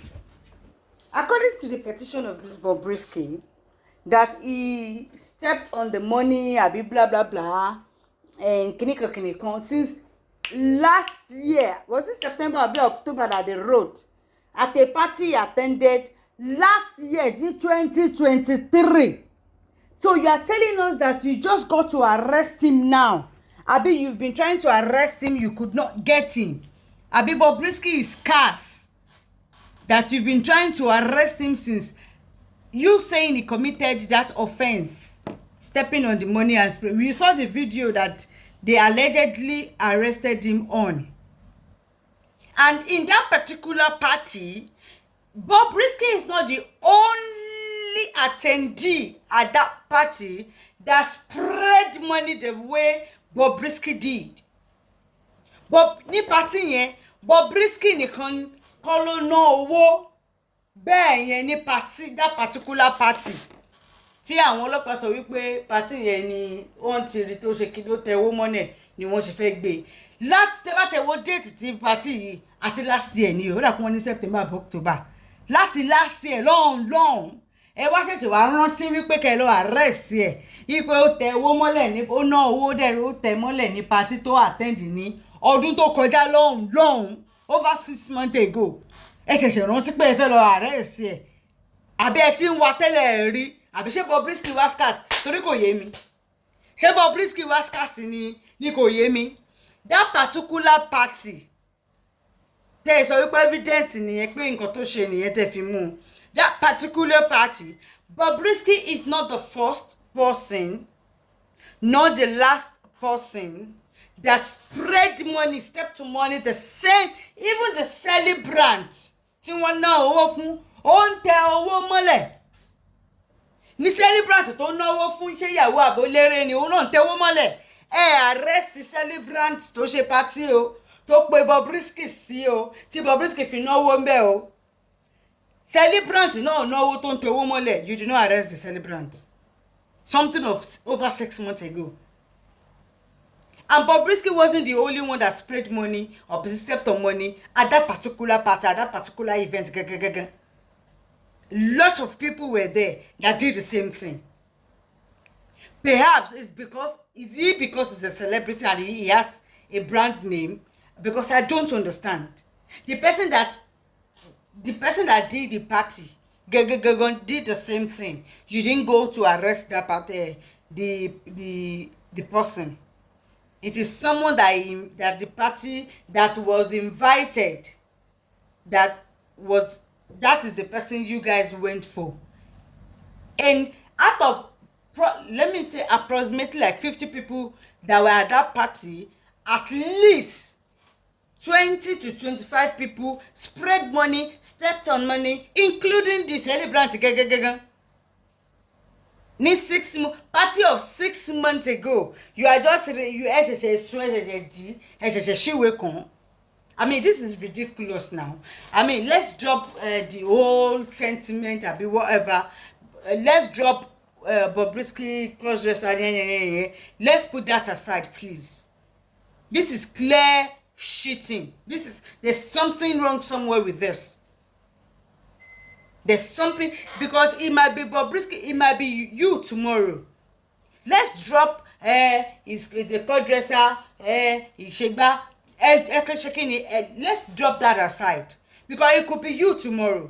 that he stepped on the money, blah blah blah, and kinikon since last year, was it September or October, that they wrote at a party he attended last year, 2023. So you are telling us that you just got to arrest him now Abi, you've been trying to arrest him, you could not get him. Abi, Bobrisky is scarce that you've been trying to arrest him since you saying he committed that offense, stepping on the money and spray. We saw the video that they allegedly arrested him on. And in that particular party, Bobrisky is not the only attendee at that party that spread money the way Bobrisky did. Bob ní party yẹn, Bobrisky nìkan kọ́ ló ná owó bẹ́ẹ̀ yẹn ní party, that particular party. Tí àwọn ọlọ́pàá sọ wípé party yẹn ni wọ́n ti rí tó ṣe kí ló tẹwó mọ́nẹ̀ ni wọ́n ṣe fẹ́ gbé. Láti tẹ́wọ́ date ti party yìí àti last year ni ó dà pé wọ́n ní September àbí October. Láti last year long ẹ wá ṣẹ̀ṣẹ̀ wá rántí wípé kẹ́ lọ arrest ẹ̀ wípé ó tẹ owó mọ́lẹ̀ ní ó ná owó dẹ̀ ó tẹ mọ́lẹ̀ ní party tó attend ní ọdún tó kọjá long over 6 months ago. Ẹ ṣẹ̀ṣẹ̀ rántí pé ẹ fẹ́ lọ arrest ẹ̀ àbí ẹ ti ń wa tẹ́lẹ̀ rí àbí ṣé Bobrisky wá scarce torí kò yé mi. Ṣé Bobrisky wá scarce ni kò yé mi. That particular party tẹ́ ẹ sọ wípé evidence nìyẹn pé nǹkan tó ṣe nìyẹn tẹ́ fi mú. That particular party, Bobrisky is not the first person, not the last person that spread money, step to money, the same, even the celebrant. Tí wọ́n ná owó fún, ó ń tẹ owó mọ́lẹ̀. Ní celebrant tó náwó fún ṣé ìyàwó àbólérè ni òun náà ń tẹ owó mọ́lẹ̀. Arrest the celebrant tó ṣe party o, tó pe Bobrisky sí o, tí Bobrisky fi náwó ń bẹ̀ o. Celebrant náà náwó tó ń tẹ owó mọ́lẹ̀. You did not arrest the celebrant. Something of over 6 months ago. And Bobrisky wasn't the only one that spread money or stepped on money at that particular party, at that particular event. Lots of people were there that did the same thing. Perhaps it's because he's a celebrity and he has a brand name? Because I don't understand. The person that did the party did the same thing. You didn't go to arrest that party, the person. It is someone that the party that was invited, that is the person you guys went for. And out of, let me say, approximately like 50 people that were at that party, at least 20 to 25 people spread money, stepped on money, including the celebrant. Ní 6 months, party of 6 months ago, you are just I mean, this is ridiculous now. I mean, let's drop the whole sentiment, I mean, whatever. Let's drop Bobrisky cross-dresser. Let's put that aside, please. This is clear cheating. There's something wrong somewhere with this. There's something, because it might be Bobrisky, it might be you tomorrow. Let's drop is a cross-dresser, Ishegba, let's drop that aside, because it could be you tomorrow.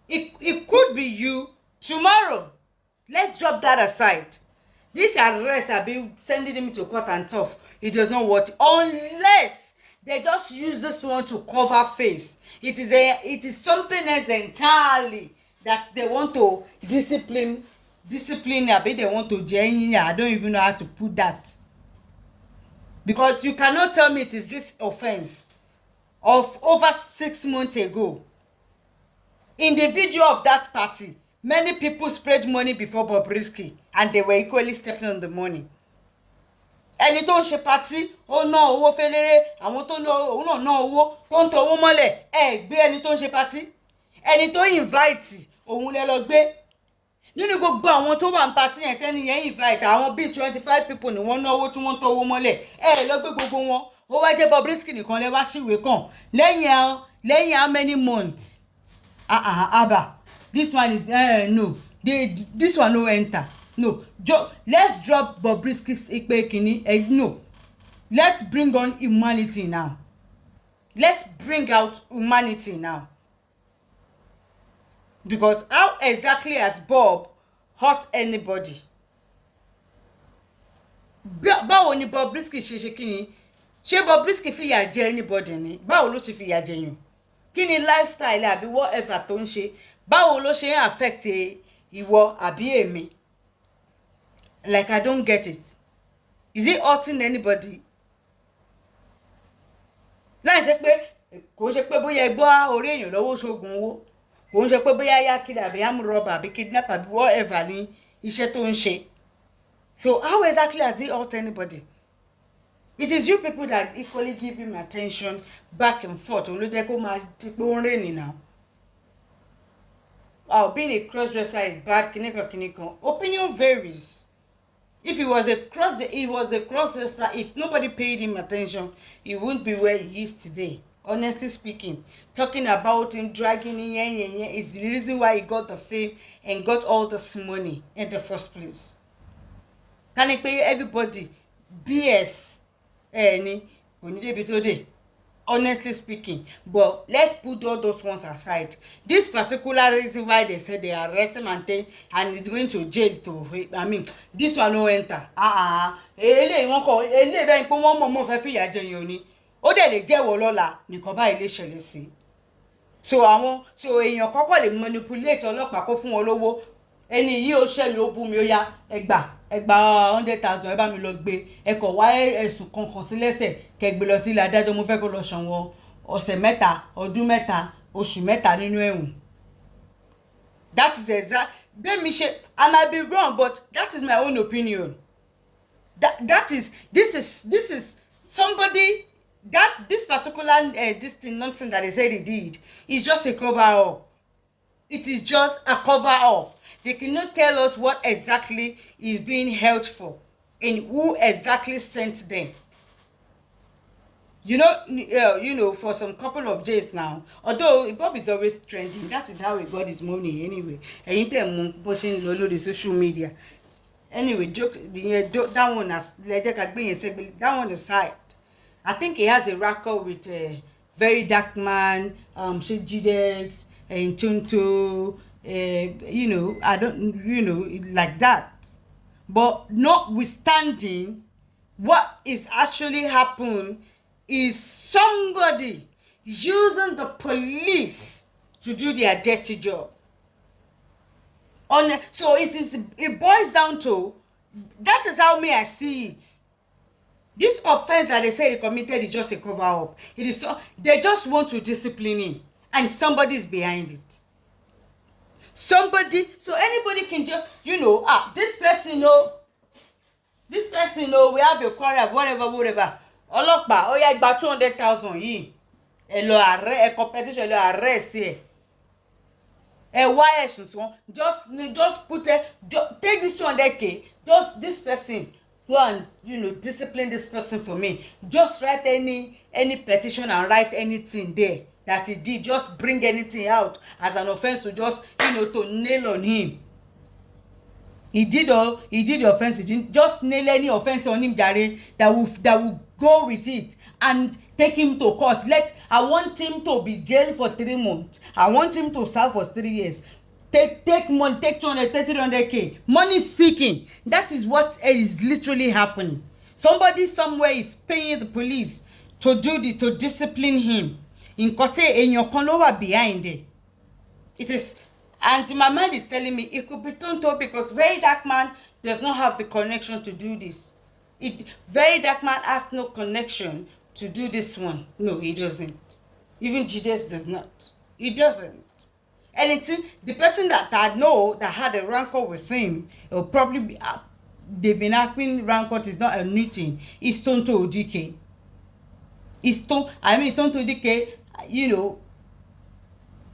It could be you tomorrow. Let's drop that aside. This arrest have been sending him to court and tough. It does not work unless they just use this one to cover face. It is something else entirely that they want to discipline. I bet they want to join. I don't even know how to put that. Because you cannot tell me it is this offense of over 6 months ago. In the video of that party, many people spread money before Bobrisky and they were equally stepping on the money. Ẹni tó ń ṣe party ó ná owó fẹ́lẹ́rẹ́, àwọn tó ná owó tó ń tọ owó mọ́lẹ̀ gbé ẹni tó ń ṣe party. Ẹni tó invite òun lẹ lọ gbé. Nínú gbogbo àwọn tó wà ní party yẹn tẹ́ni yẹn invite àwọn bíi 25 people ni wọ́n ná owó tí wọ́n tọ owó mọ́lẹ̀. Lọ gbé gbogbo wọn. Ó wá jẹ́ Bobrisky nìkan lẹ wá síwèé kàn. Lẹ́yìn how many months? Abba. This one is no. This one no enter. No, let's drop Bobrisky's Ikpe. No, let's bring on humanity now. Let's bring out humanity now. Because how exactly has Bob hurt anybody? báwo ni Bobrisky ṣe kíni ṣé Bobrisky fìyà jẹ anybody ni báwo ló ti fìyà jẹyàn kíni lifestyle àbí whatever tó ń ṣe báwo ló ṣe ń affect ìwọ àbí èmi like I don't get it is it hurting anybody láì ṣe pé kò ń ṣe pé bóyá ẹ gbọ́ orí èèyàn lọ́wọ́ ṣoògùn owó kò ń ṣe pé bóyá yá kid àbí amúrọ̀bà àbí kidnap àbí whatever ní iṣẹ́ tó ń ṣe so how exactly has it hurt anybody it is you people that equally give him attention back and forth òun ló jẹ́ kó máa di pé ó ń rìn now being a cross-dresser is bad kinikan opinion varies. If he was a cross-dresser, if nobody paid him attention, he wouldn't be where he is today. Honestly speaking, talking about him, dragging him, is the reason why he got the fame and got all this money in the first place. Can he pay everybody BS? Honestly speaking, but let's put all those ones aside. This particular reason why they said they arrest him and he's going to jail this one no enter. Eléyìí wọ́n kọ eléyìí bẹ́ẹ̀ pé wọ́n mọ̀ fẹ́ fìyà jẹ yín ni ó dẹ̀ lè jẹ́wọ́ lọ́la nìkan báyìí lè ṣẹlẹ̀ sí. So èèyàn kọ́kọ́ lè manipulate ọlọ́pàá kó fún wọn lówó ẹni yìí ó ṣẹ́ mi ó bú mi ó yá ẹgbà 100,000 ẹ bá mi lọ gbé ẹ kọ̀ wá ẹ̀sùn kankan sí lẹ́sẹ̀ kẹ́ gbé lọ sí ilé adájọ́ mo fẹ́ kó lọ ṣọ̀wọ́n ọ̀sẹ̀ mẹ́ta ọdún mẹ́ta oṣù mẹ́ta nínú ẹ̀wọ̀n. That is exact bẹ́ẹ̀ mi ṣe I might be wrong but that is my own opinion. This is somebody that this particular this thing nonsense that they said he did is just a cover up. It is just a cover up. They cannot tell us what exactly is being held for and who exactly sent them. You know, for some couple of days now, although Bob is always trending, that is how he got his money anyway. And you pushing the social media. Anyway, that one aside. I think he has a record with Very Dark Man, Shagidex, and Tunto. I don't, like that. But notwithstanding, what is actually happened is somebody using the police to do their dirty job. So it boils down to, that is how I see it. This offense that they say he committed is just a cover up. They just want to discipline him, and somebody is behind it. Somebody, so anybody can just, this person we have a quarrel, whatever. Ọlọ́pàá, ó yá gba 200,000 yìí. Ẹ competition, ẹ lọ arrest ẹ. Ẹ wá ẹ̀sùn sí wọn. Just take this 200K. Just this person, go and, discipline this person for me. Just write any petition and write anything there that he did. Just bring anything out as an offense to just, to nail on him. He did the offense. He didn't just nail any offense on him, Jare, that will go with it and take him to court. I want him to be jailed for 3 months. I want him to serve for 3 years. Take money, take 300K. Money speaking. That is what is literally happening. Somebody somewhere is paying the police to to discipline him. In Kote, in your conova behind it. It is, and my mind is telling me it could be Tonto because Very Dark Man does not have the connection to do this. Very Dark Man has no connection to do this one. No, he doesn't. Even Jides does not. He doesn't. Anything, the person that had a rancor with him, it'll probably be, they've been acting rancor is not a new thing. It's Tonto Odike. Tonto Odike,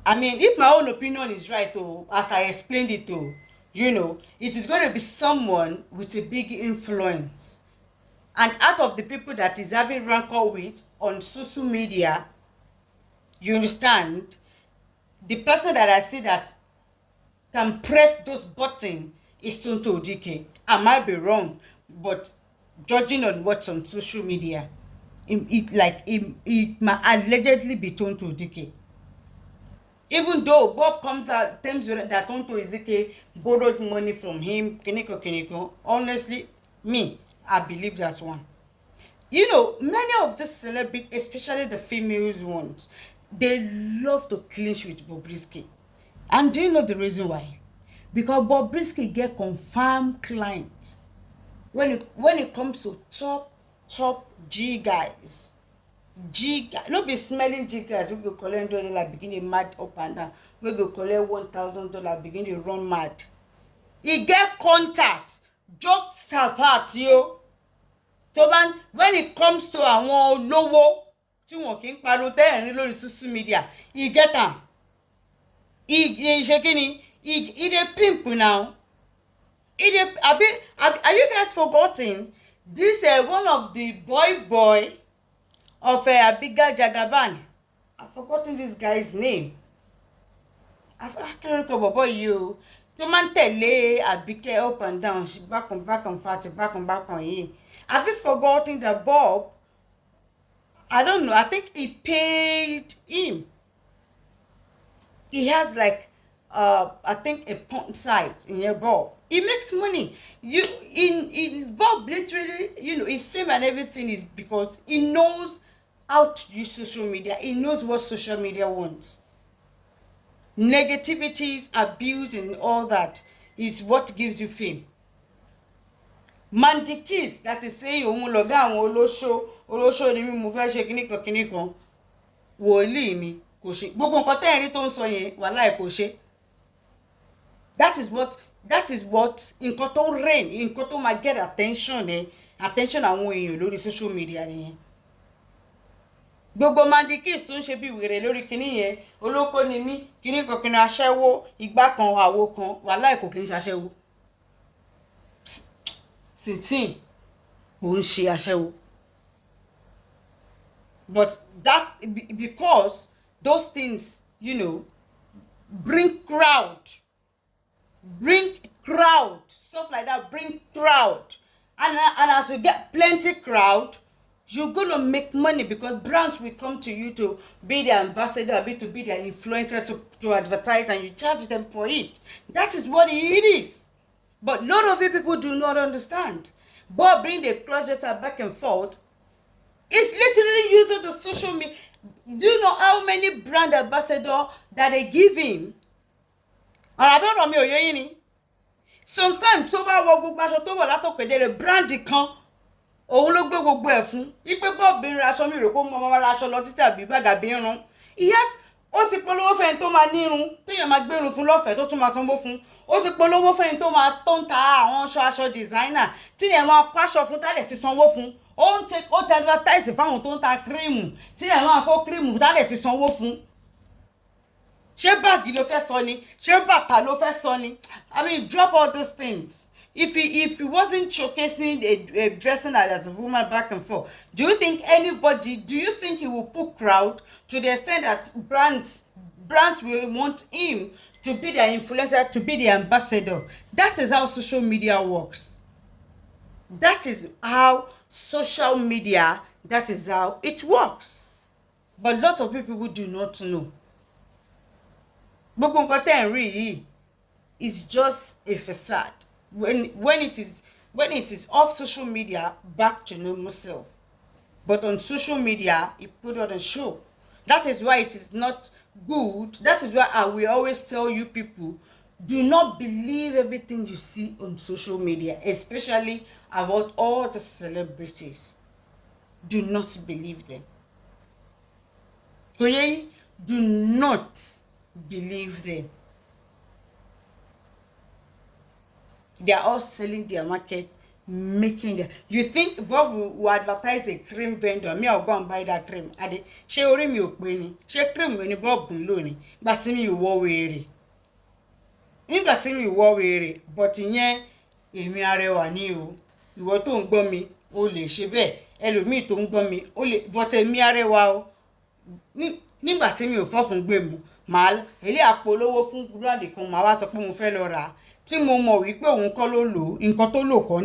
if my own opinion is right, as I explained it, it is going to be someone with a big influence. And out of the people that is having rancor with on social media, you understand, the person that I see that can press those buttons is Tonto Odike. I might be wrong, but judging on what's on social media, it might allegedly be Tonto Odike. Even though Bob comes out, tells you that Tonto Odike borrowed money from him, Kiniko, honestly, I believe that one. You know, many of the celebrities, especially the females ones, they love to clinch with Bobrisky. And do you know the reason why? Because Bobrisky get confirmed clients when it comes to top G guys. G guys, no be smelling G guys. We go collect $100, begin to mad up and down. We go collect $1,000, begin to run mad. He get contact, jokes apart, yo. So when it comes to àwọn olówó tí wọn kì í pariwo tẹ́ẹ̀rín lórí social media, he get am. He ṣe kí ni? He dey pimp now. Are you guys forgotten? This one of the boy of Abiga Jagaban. I've forgotten this guy's name. I can't remember boy you. To man tẹ̀lé Abike up and down, she back on fat, back on here. Have you forgotten that Bob? I don't know. I think he paid him. He has like I think a porn site in your Bob. He makes money. In Bob literally, you know, his fame and everything is because he knows how to use social media. He knows what social media wants. Negativities, abuse, and all that is what gives you fame. Mandikis, that is saying òun lọ̀gá àwọn olóṣó ni mí mo fẹ́ ṣe kíníkan wòlíì ni kò ṣe gbogbo nǹkan tẹ́ ẹ̀ rí tó ń sọ yẹn wàláhì kò ṣe. That is what nǹkan tó ń reign, nǹkan tó máa get attention àwọn èèyàn lórí social media nìyẹn. Gbogbo Mandikis tó ń ṣe bí wèrè lórí kíní yẹn olóko ni mí kíníkan aṣẹ́wó ìgbà kan àwo kan wàláhì kò kí ń ṣaṣẹ́wó. Sitin kò ń ṣe aṣẹ́wó. But that because those things, you know, bring crowd, stuff like that bring crowd, and as you get plenty crowd, you're gonna make money because brands will come to you to be their ambassador, to be their influencer, to advertise, and you charge them for it. That is what it is. But a lot of you people do not understand. Bob bring the cross-dresser back and forth. It's literally using the social media. Do you know how many brand ambassadors that they give him? Sometimes tó bá wọ gbogbo aṣọ tó wọ̀ látòkèdè brand kan òun ló gbé gbogbo ẹ̀ fún. Ipe Bob bin ra aṣọ mi rò kó mọ ra aṣọ lọ títí àbí bàgà bí irun. Yes, ó ti polówó fẹ́ni tó máa nírun, téèyàn máa gbé irun fún lọ́fẹ̀ẹ́ tó tún máa sanwó fún. Ó ti polówó fẹ́ni tó máa tó ń ta àwọn aṣọ designer téèyàn máa kó aṣọ fún tálẹ̀ ti sanwó fún. Ó ti advertise fáwọn tó ń ta cream téèyàn máa kó cream tálẹ̀ ti sanwó fún. Ṣé báàgì ló fẹ́ sọ ni? Ṣé bàtà ló fẹ́ sọ ni? I mean, drop all these things. If he wasn't showcasing a dressing as a woman back and forth, do you think he will put crowd to the extent that brands will want him to be their influencer, to be the ambassador? That is how social media works. That is how it works. But a lot of people do not know. Gbogbo nǹkan tẹ́ ń rí yìí is just a facade. When it is off social media, back to normal self. But on social media, it put on a show. That is why it is not good. That is why I will always tell you people, do not believe everything you see on social media, especially about all the celebrities. Do not believe them. Okay? Do not believe them. They are all selling their market, making them. You think Bob will advertise a cream vendor? Me, I'll go and buy that cream. Ṣé orí mi ò pé ni? Ṣé cream ni Bob ń lò ni? Nígbà tí mi ò wọ́ wèrè. But ìyẹn èmi arẹwà ni o. Ìwọ tó ń gbọ́ mi, o lè ṣe bẹ́ẹ̀. Ẹlòmíì tó ń gbọ́ mi, o lè. But èmi arẹwà o. Nígbà tí mi ò fọ́ fún gbé mu, màá èlé àpolówó fún brand kan, màá wá sọ pé mo fẹ́ lọ rà á. Tí mo mọ̀ wípé òun kọ́ ló lò, nǹkan tó lò kọ́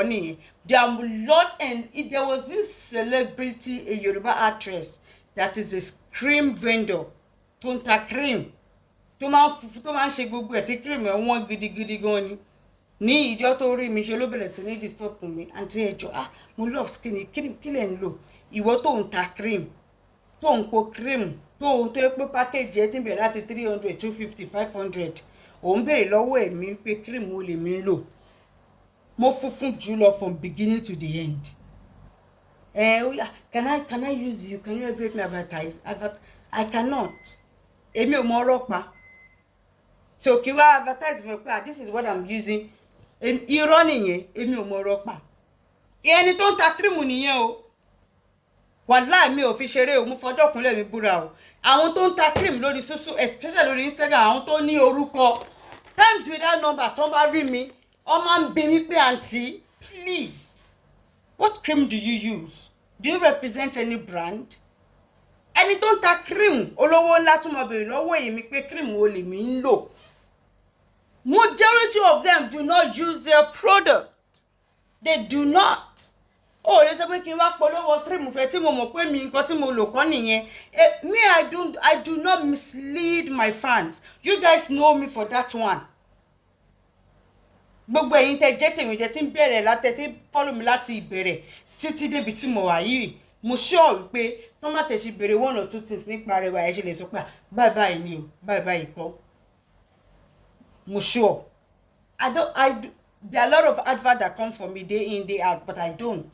nìyẹn. There are a lot, and there was this celebrity, a Yoruba actress, that is a cream vendor. Tó ń ta cream. Tó máa ń ṣe gbogbo ẹ̀ tí cream ẹ̀ wọ́n gidigidi gan ni. ní ìjọ tó rí mi ṣe ló bẹ̀rẹ̀ sí ní disturb mi àǹtí ẹjọ́ mo love skin kí lẹ̀ ń lò ìwọ tó ń ta cream tó ń po cream tó yẹ pé package ẹ ti bẹ̀rẹ̀ láti 300 250 500 òun béèrè lọ́wọ́ ẹ̀mí pé cream wo lèmi ń lò mo funfun jù lọ from beginning to the end. Can I use you? Can you help me advertise? I cannot. Èmi ò mọ ọ̀rọ̀ pa. So kí wá advertise me pé this is what I'm using. Irọ́ nìyẹn, èmi ò mọ ọ̀rọ̀ pa. Ẹni tó ń ta cream nìyẹn o. Wàláì mi ò fi ṣeré o, mo fọjọ́ kúnlẹ̀ mi búra o. Àwọn tó ń ta cream lórí social, especially lórí Instagram, àwọn tó ní orúkọ. Times without number tó bá rí mi, wọ́n máa ń bi mí pé aunty, please, what cream do you use? Do you represent any brand? Ẹni tó ń ta cream olówó ńlá tún máa béèrè lọ́wọ́ èmi pé cream wo lèmi ń lò. Majority of them do not use their product. They do not. Lè sọ pé kí n wá polówó cream fẹ́ tí mo mọ̀ pé mi nǹkan tí mo lò kọ́ nìyẹn. I do not mislead my fans. You guys know me for that one. Gbogbo ẹ̀yin tẹ́ jẹ́ tèmi jẹ́ tí ń bẹ̀rẹ̀ látẹ̀ tí follow mi láti ìbẹ̀rẹ̀ títí débi tí mo wà yìí, mo sure wípé tó má tẹ̀ ṣe bèrè one or two things nípa rẹ̀ wá ẹ̀ ṣe lè sọ pé bye ni o bye kọ́. Mo sure there are a lot of adverts that come for me day in day out, but I do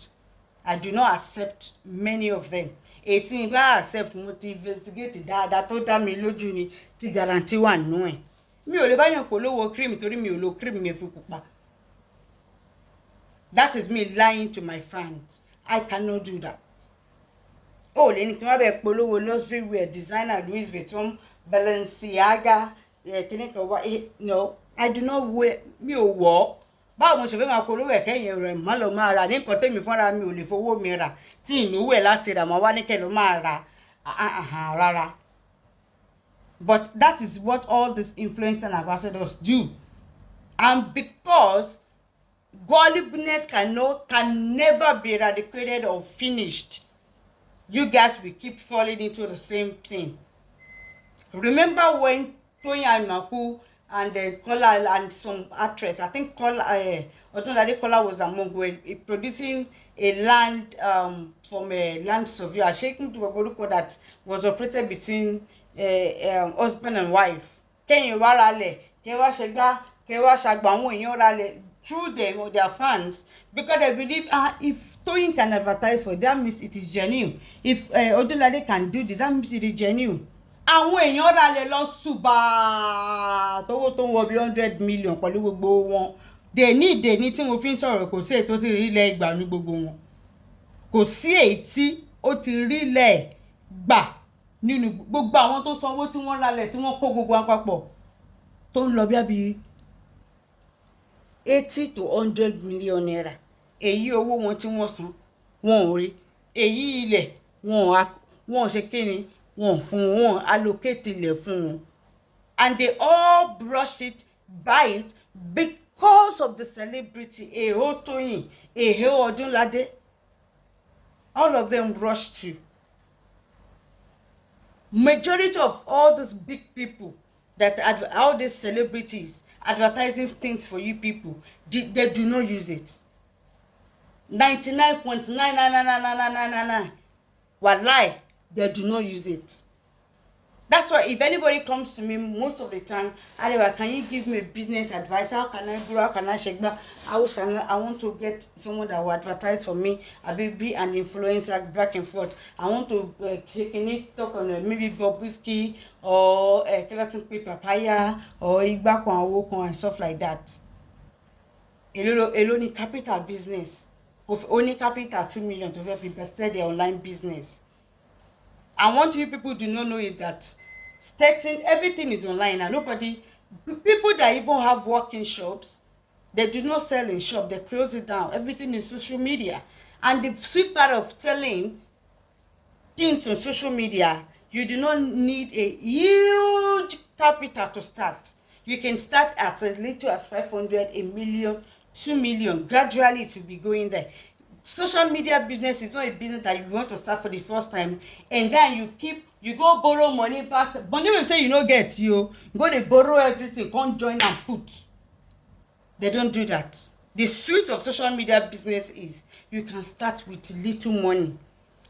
not accept many of them. Ètí n bá accept mo ti investigate dáadáa tó dá mi lójú ni ti guarantee wà nínú ẹ̀. Mi ò lè bá yàn polówó cream torí mi ò lo cream mi fi pupa. That is me lying to my fans. I cannot do that. Lè ní kí wọ́n bẹ̀ polówó luxury wear, designer, Louis Vuitton, Balenciaga, no, I do not wear, mi ò wọ̀. Báwo mo ṣe fẹ́ máa polówó ẹ̀kẹ́yìn rẹ̀ má lọ máa rà ní nǹkan tẹ́mi fúnra mi ò lè fowó mi rà tí ìnáwó ẹ̀ láti rà máa wá ní kẹ́ ló máa rà rárá. But that is what all these influencers and ambassadors do. And because godliness can never be eradicated or finished, you guys will keep falling into the same thing. Remember when Toyin Aimaku and Kola and some actress, I think Odunlade Kola was among, were producing a land from a land surveyor, shaking to a group that was operated between husband and wife. Kẹ́yìn wá ralẹ̀, kẹwàá ṣẹgbá, kẹwàá ṣàgbà àwọn èèyàn ralẹ̀ through them or their fans, because they believe if Toyin can advertise for that means it is genuine. If Odunlade can do this, that means it is genuine. Àwọn èèyàn ralẹ̀ lọ ṣùbà tówó tó ń wọ bí 100 million pẹ̀lú gbogbo wọn. Dèní tí mo fi ń sọ̀rọ̀ kò sí èyí tó ti rí ilẹ̀ gbà ní gbogbo wọn. Kò sí èyí tí ó ti rí ilẹ̀ gbà nínú gbogbo àwọn tó sanwó tí wọ́n ralẹ̀ tí wọ́n kó gbogbo wọn papọ̀ tó ń lọ bí 80 to 100 million naira. Èyí owó wọn tí wọ́n san wọn ò rí. Èyí ilẹ̀ wọn ṣe kíni wọn fún wọn allocate ilẹ̀ fún wọn. And they all brush it by it because of the celebrity Eho Toyin, Eho Odunlade. All of them rush to. Majority of all these big people all these celebrities advertising things for you people, they do not use it. 99.9999999. Wallahi, they do not use it. That's why if anybody comes to me most of the time, Arewa, can you give me a business advice? How can I grow? How can I shake back? I want to get someone that will advertise for me. I will be an influencer back and forth. I want to talk on maybe Bobrisky or Kelatin Papaya or Igbakon Awokon and stuff like that. Alone capital business. Of only capital 2 million to have invested their online business. I want you people to know is that everything is online and people that even have working shops, they do not sell in shop, they close it down. Everything is social media. And the sweet part of selling things on social media, you do not need a huge capital to start. You can start at as little as 500, a million, 2 million. Gradually it will be going there. Social media business is not a business that you want to start for the first time and then you go borrow money back. Money will say you no get, you go to borrow everything, can't join and put. They don't do that. The sweet of social media business is you can start with little money.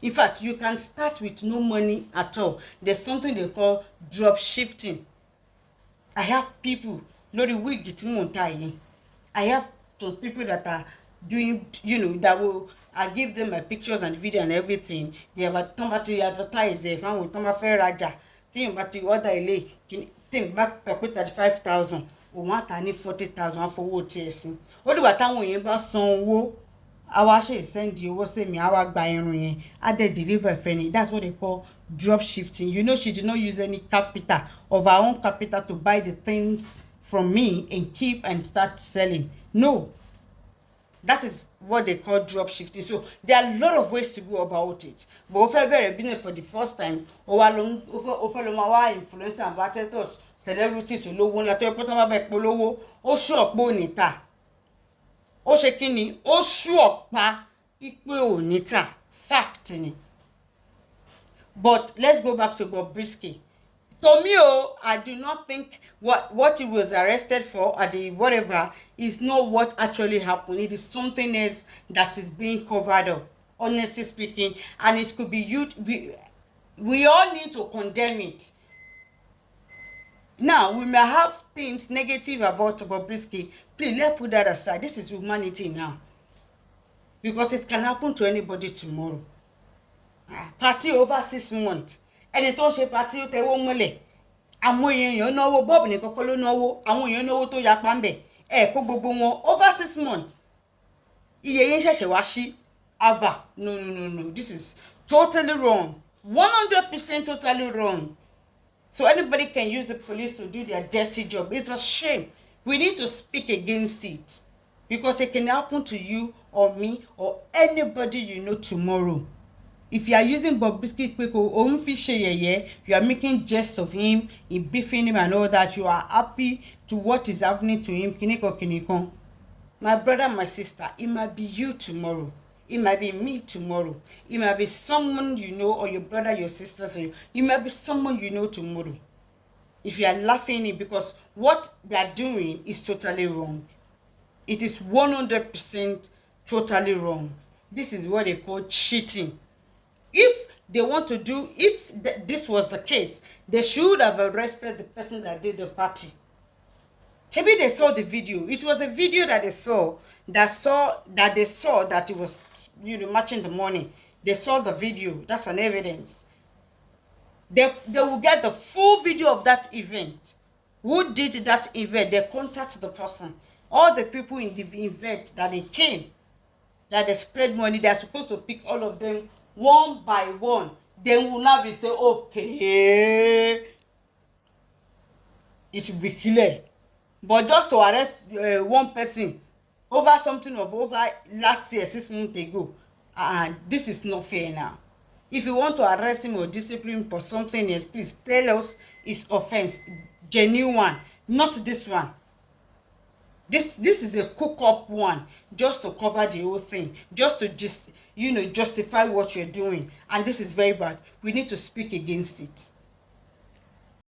In fact, you can start with no money at all. There's something they call drop shifting. I have people, lórí wig tí mò ń tà yìí. I have some people that are doing, that will, I give them my pictures and video and everything. They have advertise if I want to fair raja. Think about the order ilé, think back to 35,000. O want to need 40,000 for what TSC. Ó dìgbà táwọn èèyàn bá san owó, àwa ṣe send owó sí mi, àwa gba irun yẹn, a dẹ̀ deliver fẹ́ni. That's what they call drop shifting. She did not use any capital of her own capital to buy the things from me and keep and start selling. No. That is what they call drop shifting. So there are a lot of ways to go about it. But if I buy business for the first time, or influencer ambassadors, celebrities to low one, like to put on my polowo, or show bonita. Ó ṣe kíni, ó ṣú ọ̀pá ipe onita fact ni. But let's go back to Bobrisky. To me, I do not think what he was arrested for or the whatever is not what actually happened. It is something else that is being covered up, honestly speaking, and it could be used. We all need to condemn it. Now, we may have things negative about Bobrisky. Please, let's put that aside. This is humanity now. Because it can happen to anybody tomorrow. Party over 6 months. Ẹni tó ṣe party ó tẹ́wọ́ mọ́lẹ̀. Àwọn èèyàn náwó Bob ní kọ́kọ́ ló náwó. Àwọn èèyàn náwó tó yapa ńbẹ̀. Kó gbogbo wọn over 6 months. Iye yẹn ṣẹ̀ṣẹ̀ wá sí Abba. No. This is totally wrong. 100% totally wrong. So anybody can use the police to do their dirty job. It's a shame. We need to speak against it. Because it can happen to you or me or anybody you know tomorrow. If you are using Bobrisky Kweko, you are making jest of him, in beefing him and all that, you are happy to what is happening to him. Kiniko. My brother, my sister, it might be you tomorrow. It might be me tomorrow. It might be someone you know, or your brother, your sister. It might be someone you know tomorrow. If you are laughing it, because what they are doing is totally wrong. It is 100% totally wrong. This is what they call cheating. If they want to do, if this was the case, they should have arrested the person that did the party. Maybe they saw the video. It was a video that they saw that it was, matching the money. They saw the video. That's an evidence. They will get the full video of that event. Who did that event? They contact the person. All the people in the event that they came, that they spread money, they're supposed to pick all of them one by one. They will not be saying, okay, it will be clear. But just to arrest one person over something of over last year, 6 months ago, this is not fair now. If you want to arrest him or discipline him for something else, please tell us his offense, genuine, not this one. This is a cook-up one, just to cover the whole thing, just to justify what you're doing, and this is very bad. We need to speak against it.